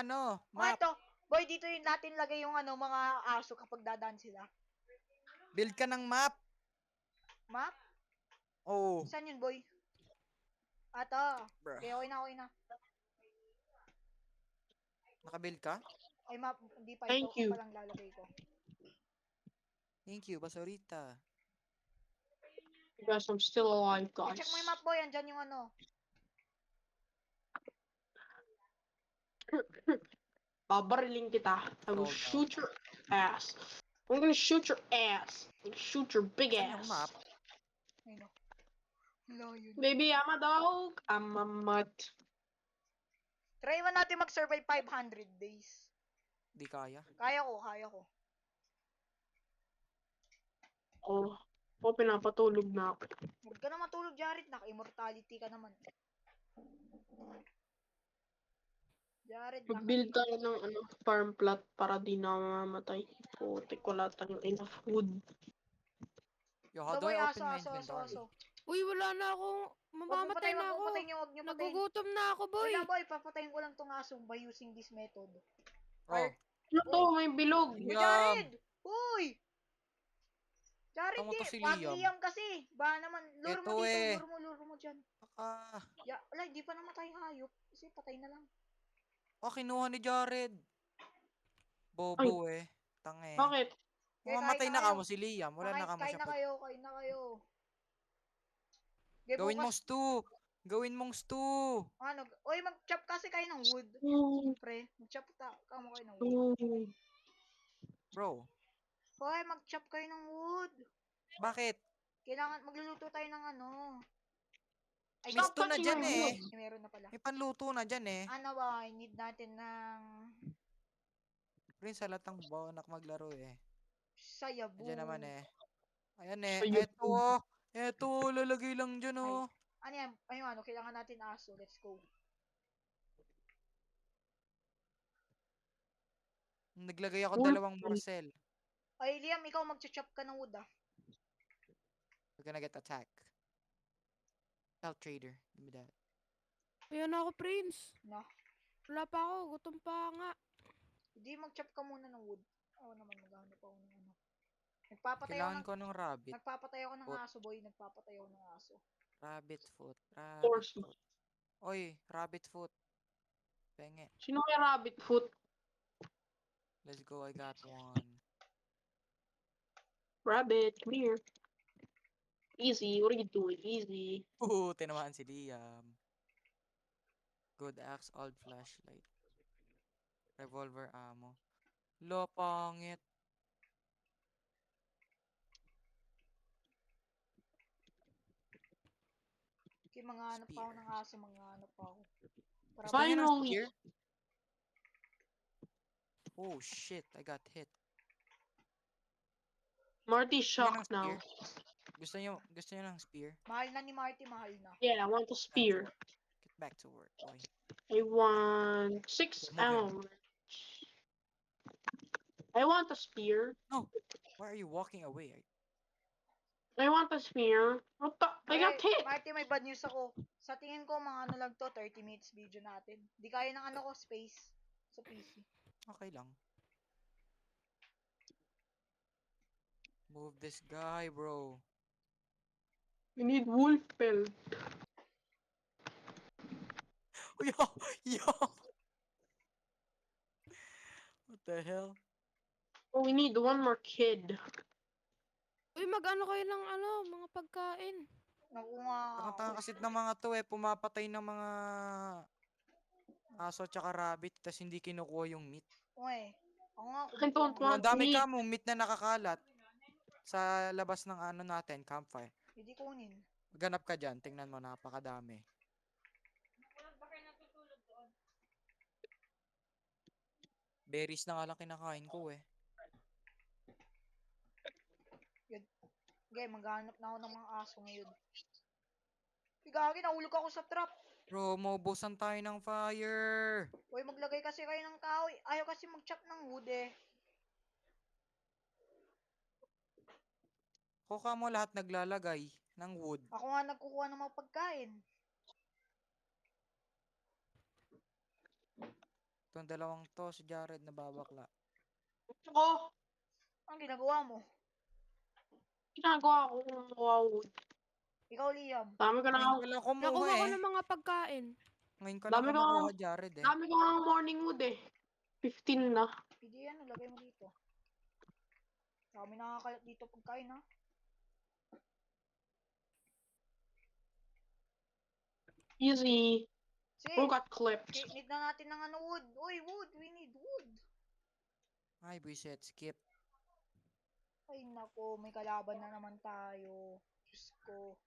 map. Ito. Boy, dito yung natin lagay yung mga aso kapag dadaan sila. Build ka ng map. Map? Oh, Saan yun, boy? Ata. bruh. Okay, okay na. Nakabuild ka? Ay, map. Hindi pa. Thank Ito you. pa lang lalagay ko. Thank you, basurita. Because I'm still alive, guys. Check mo yung map, boy. Andyan yung Babariling kita. I will Scroll down. shoot your ass. I'm gonna shoot your ass. I'm gonna shoot your big Saan yung map? ass. Ayun o. Wala yun. Baby, I'm a dog. I'm a mutt. Try mo natin mag-survive 500 days. Di kaya. Kaya ko. Oh, pinapatulog na ako. Huwag ka na matulog, Jared. Naka-immortality ka naman. Jared, Mag-build tayo ng farm plot para di na mamatay. Putik, wala tayong enough food. Yo, how Ito, do boy, I aso, open my aso. inventory? Uy, wala na akong... Mamamatay na ako. Wag niyo patayin. Nagugutom na ako, boy. Wait lang, boy. Papatayin ko lang tong aso by using this method. Oh, Ano to? May bilog. Uy, Liam. Jared! Uy! Jared, Tama di. to si Pag Liam. Liam kasi. Ba naman. Luro mo Ito dito. eh. Luro mo dyan. Ah, Wala, hindi pa namatay hayop. Kasi patay na lang. kinuha ni Jared. Bobo eh. Tange. Bakit? Mamamatay kain na na kamo si Liam. Wala na kamo Kain siya. na kayo. Kain na kayo. Okay, Gawin mong bukas, stew. Gawin mong stew. Uy, mag-chop kasi kayo ng wood. Pre, mag-chop kamo kayo ng wood. Bro, Hoy, mag-chop kayo ng wood. bakit? Kailangan, magluluto tayo ng Ay, May stew na touching dyan my eh. wood. meron na pala. May panluto na dyan eh. I need natin ng Prince, halatang bonak maglaro eh. sayabu. Diyan naman eh. Ayan eh. Sayabu. Eto oh. Eto, lalagay lang dyan Ay, oh. yan? Ayun, kailangan natin aso. Let's go. Naglagay ako Wolf. dalawang morsel. Ay, Liam, ikaw mag-chop ka ng wood We're gonna get attacked. Health trader. Give me that. Ayan na ako, Prince. No. Wala pa ako. Gutom pa nga. Hindi, mag-chop ka muna ng wood. Ako naman, maghanap ako ng Nagpapatay ako Kailangan ng, ko ng rabbit. nagpapatay ako ng Foot. aso, boy. Nagpapatay ako ng aso. Rabbit foot. Rabbit Horse. foot. Oy, rabbit foot. Penge. Sino may rabbit foot? Let's go, I got one. Rabbit, come here. Easy, what are you doing? Easy. Tinamaan si Liam. Good axe, old flashlight. Revolver ammo. Lo, pangit. Okay, mga hanap pa ako ng aso. Mga hanap pa ako. Para Gusto niyo ng Finally. spear? Oh shit, I got hit. Marty's Gusto niyo ng shocked now. spear? Gusto niyo ng spear? mahal na ni Marty, mahal na. Yeah, I want a spear. Get back to work, boy. I want 6 Move him. ammo. I want a spear. No! Why are you walking away? I want a spear. What the? I got hit. Marty, may bad news ako. Sa tingin ko, mga lang to, 30 minutes video natin. Di kaya ng ko, space sa PC. Okay lang. Move this guy, bro. We need wolf pelt. Yo! Yo! What the hell? Oh, we need one more kid. Uy, mag-ano kayo ng ano, mga pagkain. Naku nga. Tanga-tanga kasi ng mga to eh. Pumapatay ng mga aso tsaka rabbit. Tas hindi kinukuha yung meat. Uy. Ako nga. I don't Yung want ang dami meat. ka mong meat na nakakalat sa labas ng ano natin, campfire. Hindi kunin. Ganap ka dyan. Tingnan mo, napakadami. Berries na nga lang kinakain ko eh. Okay, maghanap na ako ng mga aso ngayon. Gagi, nahulog ako sa trap. Bro, maubusan tayo ng fire. Uy, maglagay kasi kayo ng kahoy. Ayaw kasi mag-chop ng wood eh. Kuka mo lahat naglalagay ng wood. Ako nga nagkukuha ng mga pagkain. Itong dalawang to, si Jared nababakla. Ako, Ang ginagawa mo? ginagawa ko kung wow. Ikaw, Liam. Dami ko na Ngayon ka lang kumuha Nakuha ko eh. ng mga pagkain. Ngayon ka lang Dami ko kumukuha, Jared eh. Dami ko ng morning wood eh. 15 na. Hindi yan, lagay mo dito. Kami nakakalat dito pagkain ha. Easy. Sige, Who got clipped? need na natin ng ano wood. Uy, wood. We need wood. Ay, buisit, skip. Ay nako, may kalaban na naman tayo. Diyos ko.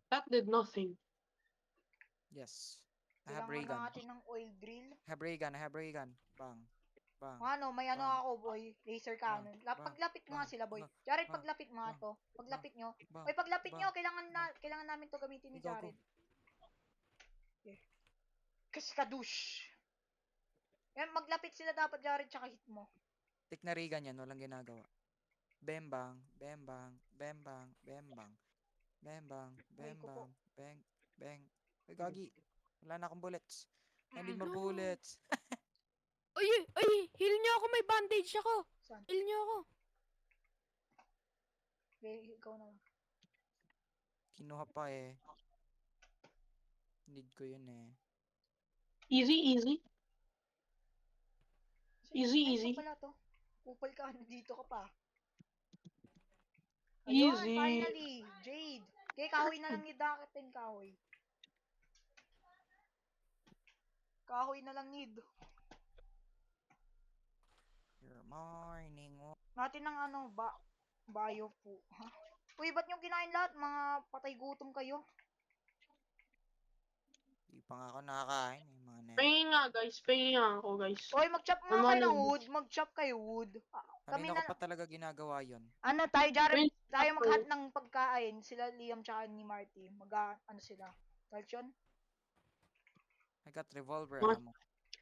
That did nothing. Yes. I have Kailangan ray gun. natin ng oil drill. Have ray gun, I have ray gun. Bang. Bang. Ano, may ano Bang. ako boy. Laser cannon. Bang. Paglapit mo nga Bang. sila boy. Bang. Jared, Bang. paglapit mo nga Bang. to. Paglapit nyo. Bang. Oy, paglapit Bang. nyo. Kailangan namin to gamitin ni Ikaw ko. Jared. Okay. Kasi kadush. Yan, maglapit sila dapat Jared tsaka hit mo. Tik na ray gun yan, walang ginagawa. Bembang, bembang, bembang, bembang. Bembang, Ay, ko po. bembang, bang, bang. Ay, gagi. Wala na akong bullets. I need more No. bullets. Uy, heal nyo ako, may bandage ako. Saan? Heal nyo ako. Okay, ikaw na lang. Kinuha pa eh. Need ko yun eh. Easy. Easy, Ay, easy. ito pala to. Kupal ka, nandito ka pa. Ayun, Easy. finally. Jade. Okay, kahoy na lang need natin, kahoy. Kahoy na lang need. Your morning walk. Natin ng ano, bio po. Ha? Uy, ba't nyo kinain lahat? Mga patay gutom kayo. Di pa nga ako nakakain eh, mga net. Pahingin nga guys. Pahingin nga ako guys. Uy, mag-chop nga kayo ng wood. Mag-chop kayo wood. Kami Kanina ko na, pa talaga ginagawa yun. ano tayo, Jared, Wait, tayo ako. maghat ng pagkain. Sila Liam tsaka ni Marty. Ano sila? Kahit yun? I got revolver What? ammo.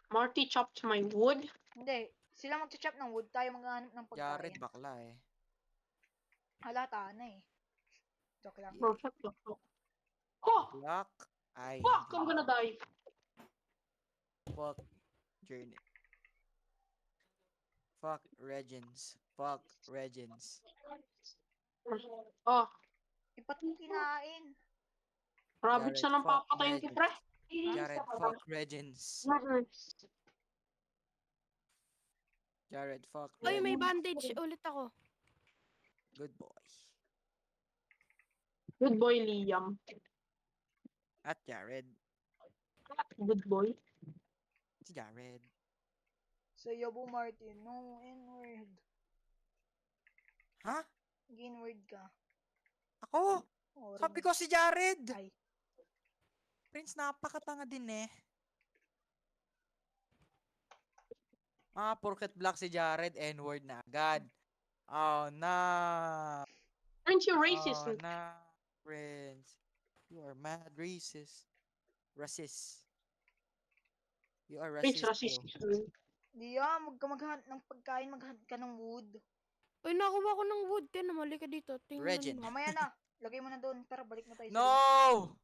Marty chopped my wood. Hindi. Sila mag-chop ng wood. Tayo maghanap ng Jared pagkain. bakla eh. Halata na eh. Joke lang. Bro, shut the fuck. Oh! Lock. Ay. Fuck! hindi. I'm gonna die. Fuck. Journey. Fuck Regents. Fuck Regents. Oh, Ipat mo kinain. rabbit siya Jared, ng fuck papatayin ko, Regents. pre. Jared, fuck Regents. Jared, fuck Uy, may Regents. bandage ulit ako. Good boy. Good boy, Liam. At Jared. Good boy. Si Jared. Sa Yabo Martin. No, N-word. Ha? G-word ka. Ako? Oh, Sabi ko si Jared. Ay. Prince, napakatanga din eh. Ah, porket black si Jared, N-word na agad. Oh, no. Aren't you racist? Oh, no. Prince. You are mad racist. Racist. You are Prince racist, racist. bro. Liam, huwag ka maghanap ng pagkain. Maghanap ka ng wood. Uy, nakuha ko ng wood. Tiyan, mali ka dito. Tingnan Regent. mo. Mamaya na. Lagay mo na doon. Tara, balik na tayo. sa No! room.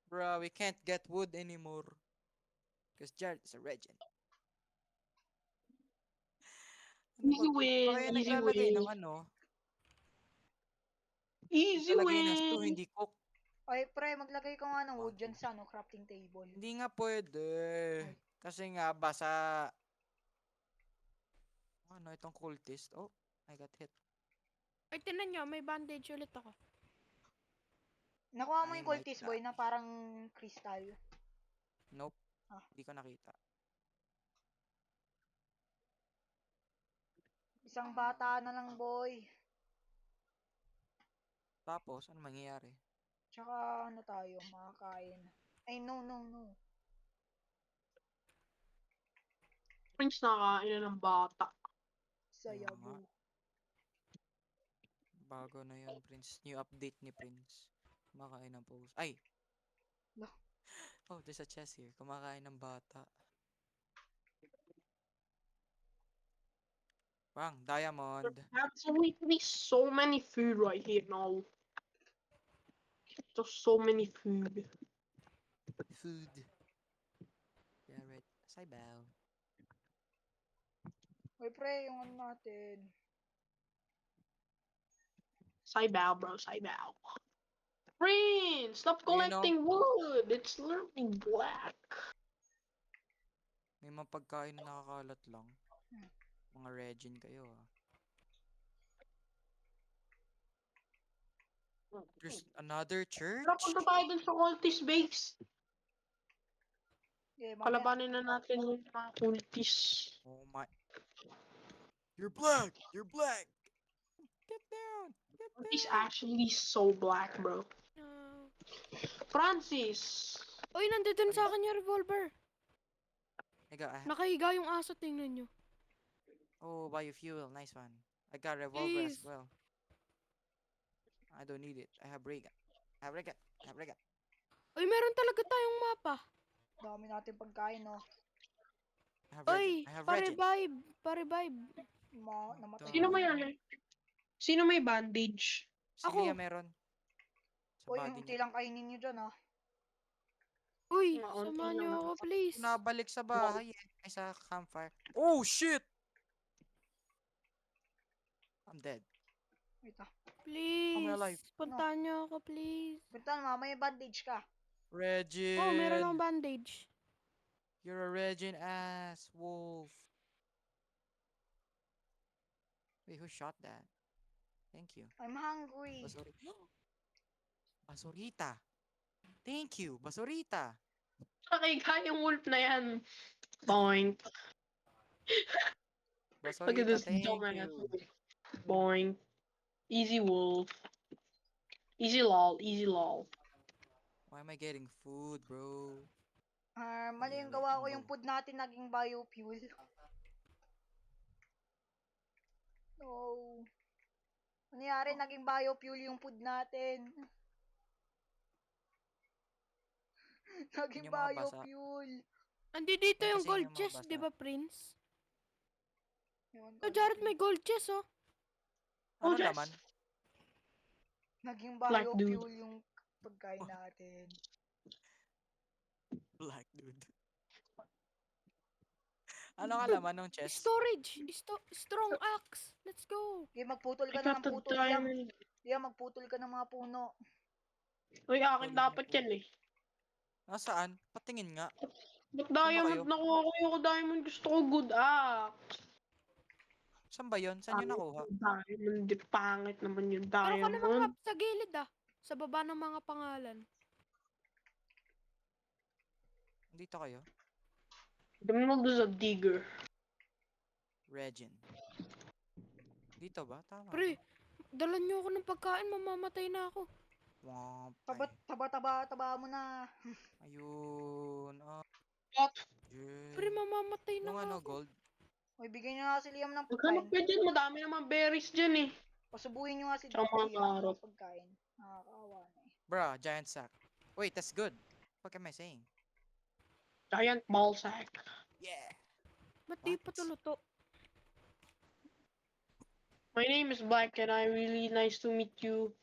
Bro, we can't get wood anymore. Because Jared is a regent. Ano ba? Easy Baka win. kayo Easy naglalagay win. ng ano? Easy Talagay ng stew, win! hindi cook. Ay, pre, maglagay ka nga ng wood dyan sa crafting table. Hindi nga pwede. Ay. Kasi nga, basa. Ano, itong cultist? Oh, I got hit. Ay, tinan nyo, may bandage ulit ako. Nakuha mo I yung might cultist boy die. na parang crystal. Nope. Ah. Hindi ko nakita. Isang bata na lang boy. Tapos, ano mangyayari? Tsaka ano tayo, makakain. Ay, no, no, no. Prince nakakain na ng bata. Sayabu. Bago na yun, Prince. New update ni Prince. Kumakain ng post. Ay! No. Oh, there's a chest here. Kumakain ng bata. Bang, diamond. There's absolutely so many food right here now. Just so many food. Food. Carrot. Sabaw. Uy, pre, yung ano natin. Saibao, bro, saibao. Prince, stop Ayun, oh. collecting wood. It's literally black. May mga pagkain na nakakalat lang. Hmm. Mga regin kayo, ah. There's another church? Tara, punta tayo dun sa cultist base. Yeah, mamaya. Kalabanin na natin yung mga cultists. Oh my. You're black! You're black! Get down! Get He's down! actually so black, bro. Ah. Francis! Uy, nandun sa akin yung revolver. Nakahiga yung aso, tingnan nyo. Oh, biofuel. Nice one. I got a revolver as Please. well. I don't need it. I have ray gun. I have ray gun. I have ray gun. Uy, meron talaga tayong mapa. Dami natin pagkain, no. I have regin. Uy, I have regin. pa-revive. Pa-revive. Namatay. Sino may ano? Sino may bandage? Si Ako. Lia meron. Sa Uy, body unti niya. lang kainin nyo dyan, ah. Uy, Mga unti samahan nyo lang. ako, please. Nabalik sa bahay eh. Ay, sa campfire. Oh, shit! I'm dead. Wait, ah. Please. alive. Puntahan nyo ako, please. Punta na, may bandage ka. Regin! Oh, meron akong bandage. You're a Regin ass wolf. Wait, who shot that? Thank you. I'm hungry. Basurita. Thank you, Basurita. Nakaiga yung wolf na yan. Boink. Look at Basurita, this thank dumbass. you. Boink. Easy wolf. Easy lol. Easy lol. Why am I getting food, bro? Mali yung gawa ko yung food natin naging biofuel. No. Nangyari, naging biofuel yung food natin. Naging Yung mga basa. biofuel. Andi dito Yan yung kasi gold yung mga chest, basa. di ba, Prince? Ewan ko, Oh, Jared, may gold chest, oh. Ano Yes. naman? naging Black dude. biofuel yung pagkain natin. Black dude. Ano ka laman ng chest? Storage. Strong axe. Let's go. Okay, magputol ka I na got ng the putol, Liam. diamond. Liam, magputol ka ng mga puno. Uy, akin Putol dapat niyo po. yan eh. Nasaan? Patingin nga. Ba't kayo? diamond? Nakuha ko yung diamond. Gusto ko good Saan ba yun? Saan yun nakuha? Diamond. Di pangit naman yung Pero ka naman diamond. Kap, sa gilid, ah. Sa baba ng mga pangalan. Dito kayo? Diamond is a digger. Regin. Dito ba? Tama Pre, ba? dalan nyo ako ng pagkain, mamamatay na ako. Womp. Taba mo na. Ayun. What? Pre, mamamatay na Yung nga ano, ako. gold. Uy, bigyan nyo nga si Liam ng Maghanap pagkain. ka dyan. Madami naman berries dyan eh. Pasubuhin nyo nga si Tsaka mga Liam carrot. ng pagkain. Nakakaawa na eh. Bruh, giant sack. Wait, that's good. What am I saying? Giant ball sack. Yeah. Ba't di What? pa tuluto? My name is Black and I really nice to meet you.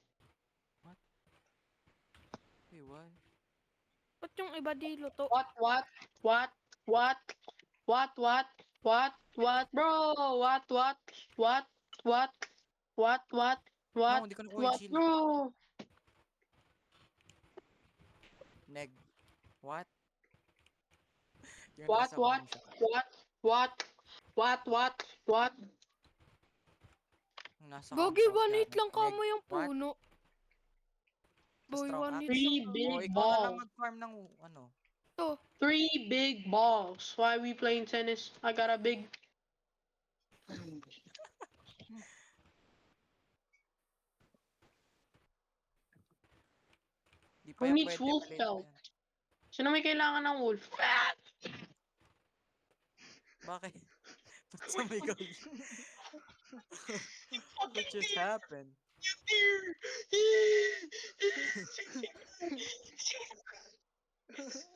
Wait, what? Ba't yung iba di luto? What? Bro, what? What? hindi ko nakuha yung What, shield. bro? Neg. What? Yung What, nasa what, boom siya. what? Yung nasa Gogi, compound 1-8 Jared. lang Neg. kamo yung What? puno. Boy, Strong 1-8 axe? Three lang big O, kamo. ikaw na lang balls. mag-farm ng ano. Ito. 3 big balls. Why we playing tennis? I got a big. Di pa Who yan needs pwede. wolf Maliit pa pelt? yan. Sino may kailangan ng wolf? Bakit? Ba't sumigaw yun? What just happened?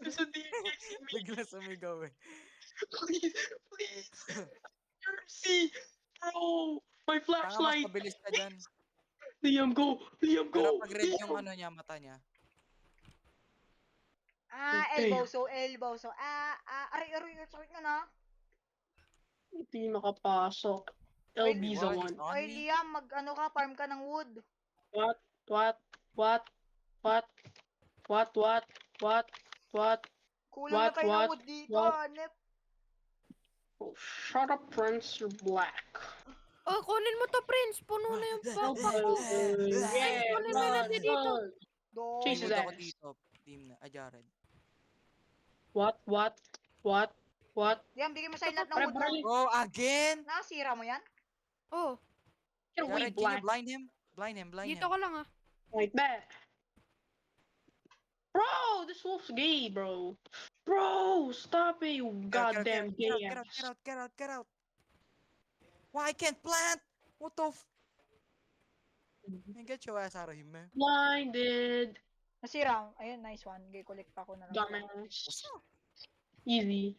Gusto di mercy me. Bigla sumigaw eh. Please. Mercy. Bro. My Tanga, mas flashlight. mabilis ka dyan. Liam, go. Liam, Pero go. pag red yung Liam. ano niya, mata niya. Elbow so, elbow so. Aray, sakit na na. Hindi makapasok. Oy, LB's a Diba? He's one. on Oy, me. Liam, ano ka, farm ka ng wood. What? What? What? What? What? What? What? What? Kulang What? na tayo ng What? wood dito, What? Nep. Oh, shut up, Prince. You're black. Oh, kunin mo to, Prince. Puno na yung backpack ko. Yeah, kunin mo na dito. Dog. Chase his Wood ako ass. dito. Team na. Jared. What? What? What? What? Liam, bigyan mo sa lahat ng Pare, wood mo. pare. Bro, again? Nakasira mo yan? Oh, Get away, Jared, can you black. blind him? Blind him, blind dito him. ka lang ah. Like that. Bro, this wolf's gay, bro. Bro, stop it, you goddamn gay Get out, ass. get out, get out, get out. Why I can't plant? What the f... Man, get your ass out of here, man. Blinded. Nasira. Ayun, nice one. Collect pa ko na lang. Dumbass. What's up? Easy.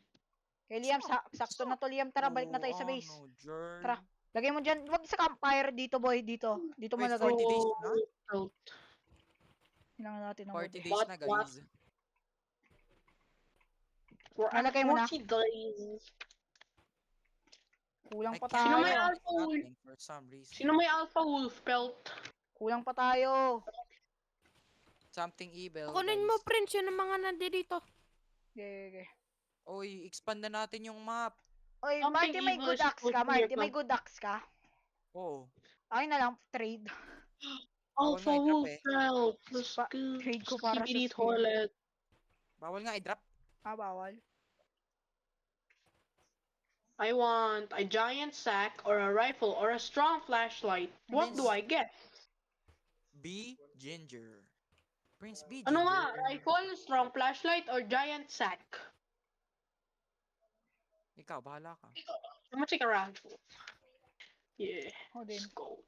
Kay Liam, sakto na to, Liam. Tara, balik na tayo sa base. no, Jared. Tara. Lagay mo dyan. Wag sa campfire dito, boy. Dito. Dito mo Wait, lagay. 40 days na? Oh, Kailangan natin ng 40 wood. days na, What? guys. we're at Nalagay mo na. 40 days. Kulang I pa can't Sino may tayo. plant alpha wolf? nothing for some reason. Sino may alpha wolf pelt? Kulang pa tayo. Something evil, Kunin mo, guys. Prince. Yun ang mga nandito. Okay. Oy, expand na natin yung map. Oy, Something Marty, may evil good is axe ka. supposed to be Marty, your may plan. good axe ka. Oo. Akin na lang, trade. Bawal Alpha nga i-drop wolf eh. pelt. Let's Pa- go. trade ko para sa CBD skill. toilet. Bawal nga i-drop. Bawal. I want a giant sack or a rifle or a strong flashlight. What do I get? Be Ginger. Prince B. Ano Ginger. nga? Rifle, strong flashlight, or giant sack? Ikaw, bahala ka. I'm gonna take a rifle. Yeah, Ako din. let's go.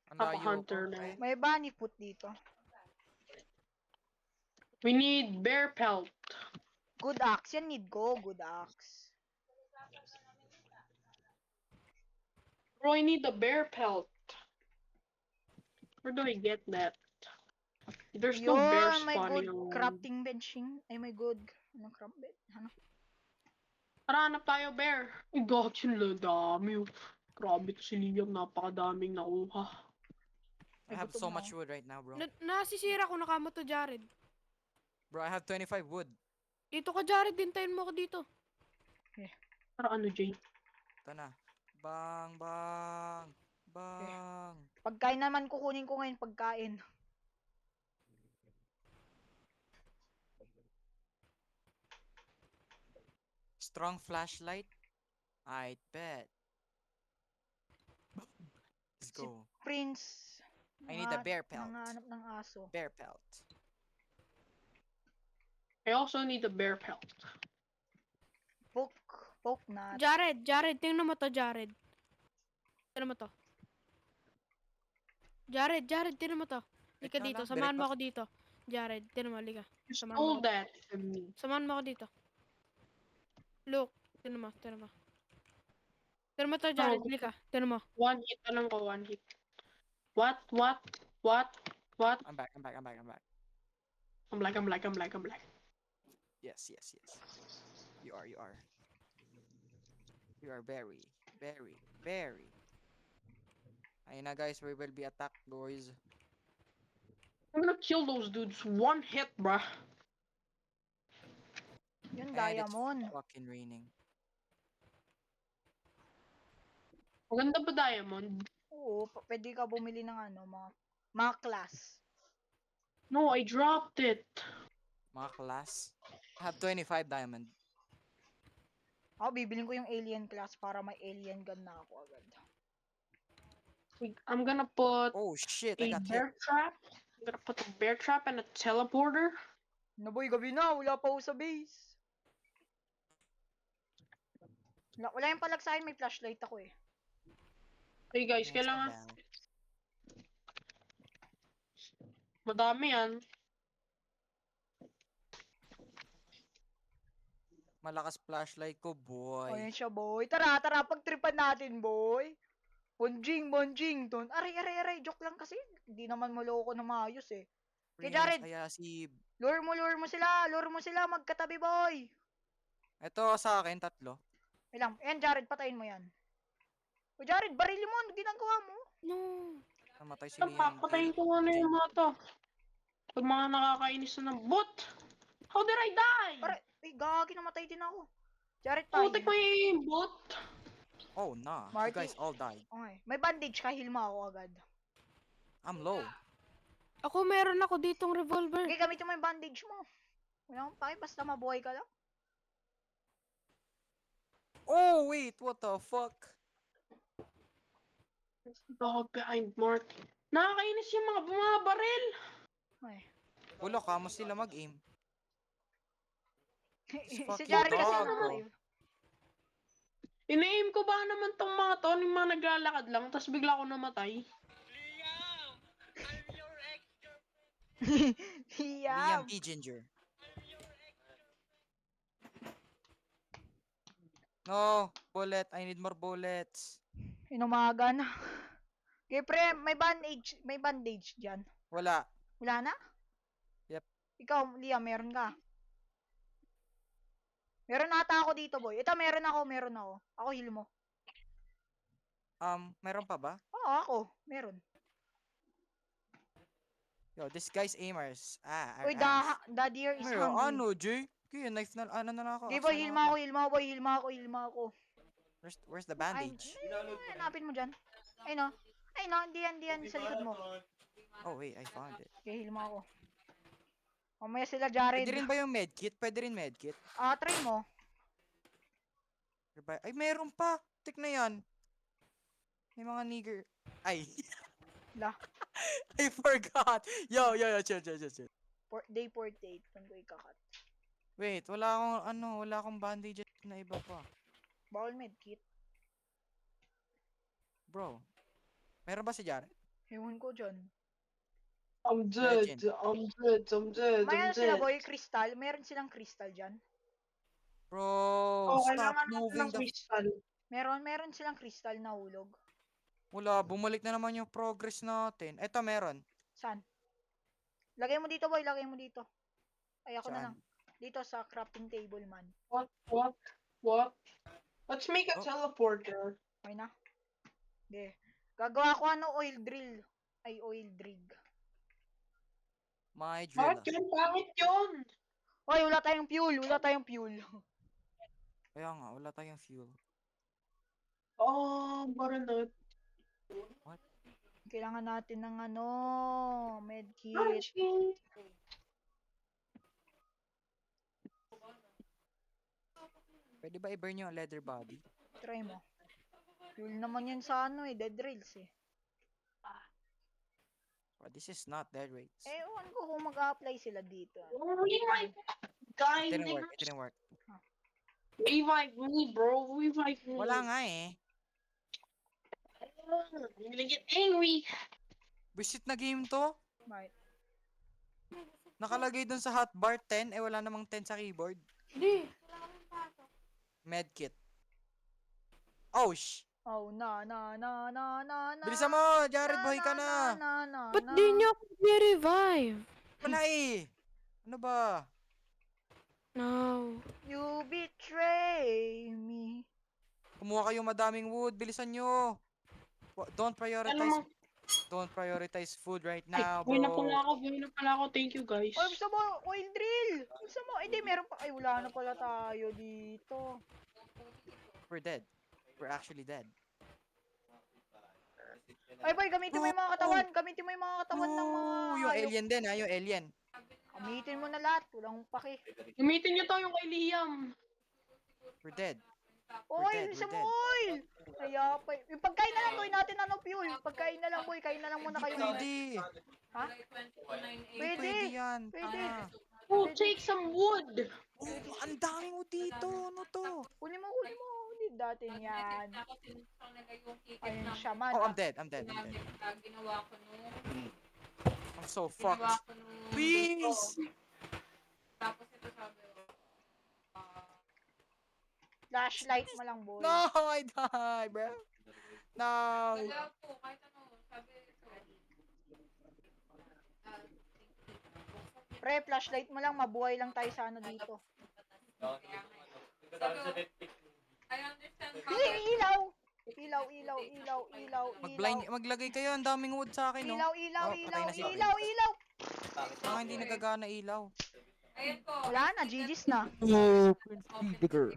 Ang I'm a layo hunter ko. now. May bunny foot dito. We need bear pelt. Good axe. Yan need ko. Good axe. Bro, I need the bear pelt. Where do I get that? There's no bear Yun, may good spawning around. crafting benching. Ay, may good. Anong craft bench? Ano? Tara, hanap tayo, bear. Ay, God, yun dami. Grabe to si Liam, napakadaming nakuha. I have so much wood right now, bro. Nasisira ko na kamo to, Jared. Bro, I have 25 wood. Dito ka, Jared. Dintayin mo ko dito. Para ano, Jay? Ito na. Bang, bang, bang. Pagkain naman kukunin ko ngayon pagkain. Strong flashlight? I bet. Let's go. Prince. I need a bear pelt. Nanganap ng aso. Bear pelt. I also need a bear pelt. Poke nut. Jared. Tingnan mo to, Jared. Tingnan mo to. Jared. Tingnan mo to. Lika Ito dito. lang, Samahan mo direct ako dito. Jared, tingnan mo. Lika. You Samahan mo stole ako. that from me. Samahan mo ako dito. Look. Tingnan mo. Tingnan mo to, Jared. Oh. Lika. Tingnan mo. One hit, alam ko, one hit. What? I'm back. I'm black. I'm black. Yes. You are. You are very. Ayun na guys, we will be attacked, boys. I'm gonna kill those dudes one hit, bruh. Yun, And it's diamond. fucking raining. Maganda ba diamond? Oo, pwede ka bumili ng ano, mga class. No, I dropped it. Mga class. I have 25 diamond. Ako, bibilin ko yung alien class para may alien gun na ako agad. I'm gonna put Oh shit, I a got hit. bear trap. I'm gonna put a bear trap and a teleporter. Naboy, gabi na. Wala pa ako sa base. Wala yung palag sa akin. May flashlight ako eh. Hey guys, Yes, kailangan bell. madami yan. Malakas flashlight ko, boy. Ayan siya, boy. Tara, tara. Pagtripan natin, boy. Bonjing, bonjing. Don. Aray, aray, aray. Joke lang kasi. Hindi naman maloko na maayos eh. Kay Jared, Ayasib. lure mo sila. Lure mo sila. Magkatabi, boy. Ito sa akin, 3. Wait lang. Ayan, Jared. Patayin mo yan. O, Jared, barili mo. Ano ginagawa mo? No. Namatay si Ito, Liam. papatayin ko muna yung mga to. Pag mga nakakainis na ng bot. How did I die? Pare, gagi. Namatay din ako. Jared, Putik mo tayo. yung bot. Oh, nah. You Marty. guys all died. Okay. May bandage ka. Heal mo ako agad. I'm low. Ako meron ako ditong revolver. Okay, gamitin mo yung bandage mo. Wala akong pake. Basta mabuhay ka lang. Oh, wait. What the fuck? Dog behind Mark. Nakakainis yung mga bumabaril. Okay. Ulo, kamo sila mag-aim. Si fucking Jared kasi dog, ano bro. eh. Ina-aim ko ba naman tong mga to, yung mga naglalakad lang, tapos bigla ako namatay. Liam Liam. P. Ginger. No, bullet. I need more bullets. Inumagan. Okay, pre, may bandage dyan. Wala. Wala na? Yep. Ikaw, Liam, meron ka. Meron ata ako dito, boy. Ito, meron ako. Ako, heal mo. Meron pa ba? Oo, ako. Meron. Yo, this guy's aimers. Uy, Ass. the deer is Meron, hungry. ano, Jay? Kaya knife na, ano na ako. Okay, axe boy, na heal lang mo ako. ako, heal mo ako. Where's the Ay, bandage? hanapin mo dyan. Ay, no. Hindi yan, sa likod mo. Oh, wait, I found it. Okay, heal mo ako. Mamaya sila, Jared. Pwede rin ba yung medkit? Pwede rin medkit? Try mo. Ay, meron pa. Tik na yan. May mga nigger. Ay. La. I forgot. Yo, chill. Day 48. Kung ko ikakat. Wait, wala akong bandage na iba pa. Bawal medkit. Bro. Meron ba si Jared? Ewan ko dyan. I'm dead, May ano sila, boy, crystal. Meron silang crystal dyan. Bro, Oh, stop kailangan natin moving ng the... crystal. Meron silang crystal na hulog. Wala, bumalik na naman yung progress natin. Eto, meron. Saan? Lagay mo dito, boy. Lagay mo dito. Ay, ako na Saan? lang. Dito sa crafting table, man. What? Let's make a Oh. teleporter. Okay na? Okay. Gagawa ko oil drill. Ay, oil rig. My Bakit drill. yun? Pangit yun? Hoy, wala tayong fuel. Kaya nga, wala tayong fuel. Oh, baranot. Kailangan natin ng medkit. Crunchy. Pwede ba i-burn yung leather body? Try mo. Fuel naman yan sa dead rails eh. Oh, this is not dead rates. Ewan ko kung mag-a-apply sila dito. Revive. Guy, It didn't work. Revive me, bro. Revive me. Wala nga eh. I'm gonna get angry. Visit na game to. Right. Nakalagay dun sa hotbar 10, wala namang 10 sa keyboard. Hindi. Medkit. Oh, Oh, na. Bilisan mo, Jared, buhay ka na. Ba't di nyo ako revive? Wala eh. Ano ba? No. You betray me. Kumuha kayo madaming wood, bilisan nyo. Don't Ano prioritize mo? food right Ay, now, buhay na pala bro. ako, buhay na pala ako. Thank you, guys. Oy, gusto mo, oil drill! Gusto mo, hindi, meron pa. Ay, wala na pala tayo dito. We're dead. We're actually dead. Ay, boy, gamitin mo yung mga katawan. Gamitin mo yung mga katawan ng mga Yung hayop. alien din, ha? Yung alien. Gamitin mo na lahat. Walang paki. Gamitin niyo to yung kay Liam. We're dead. We're Oil, dead. isa We're mo dead. oil! Kaya pa. Yung pagkain na lang, gawin natin ano, fuel. Pagkain na lang, boy. Kain na lang muna kayo. Pwede. Ha? Hindi pwede yan. Pwede. Tanga. Oh, take some wood. Oh, ang dami mo dito. Ano to? Kunin mo, kunin mo. Hindi natin yan. Ayun siya man. Oh, I'm dead. I'm dead. I'm dead. I'm so fucked. Please! Flashlight mo lang, boy. No, I die, bro. No. Pre, flashlight mo lang. Mabuhay lang tayo sa ano dito. Hindi, ilaw! Ilaw, ilaw, ilaw, ilaw, ilaw. Maglagay kayo. Ang daming wood sa akin, no? Ilaw, ilaw, Oh, patay ilaw, na si ilaw, ilaw! Ah, hindi nagagana ilaw. Wala na, GG's na. Oh, Prince Bigger.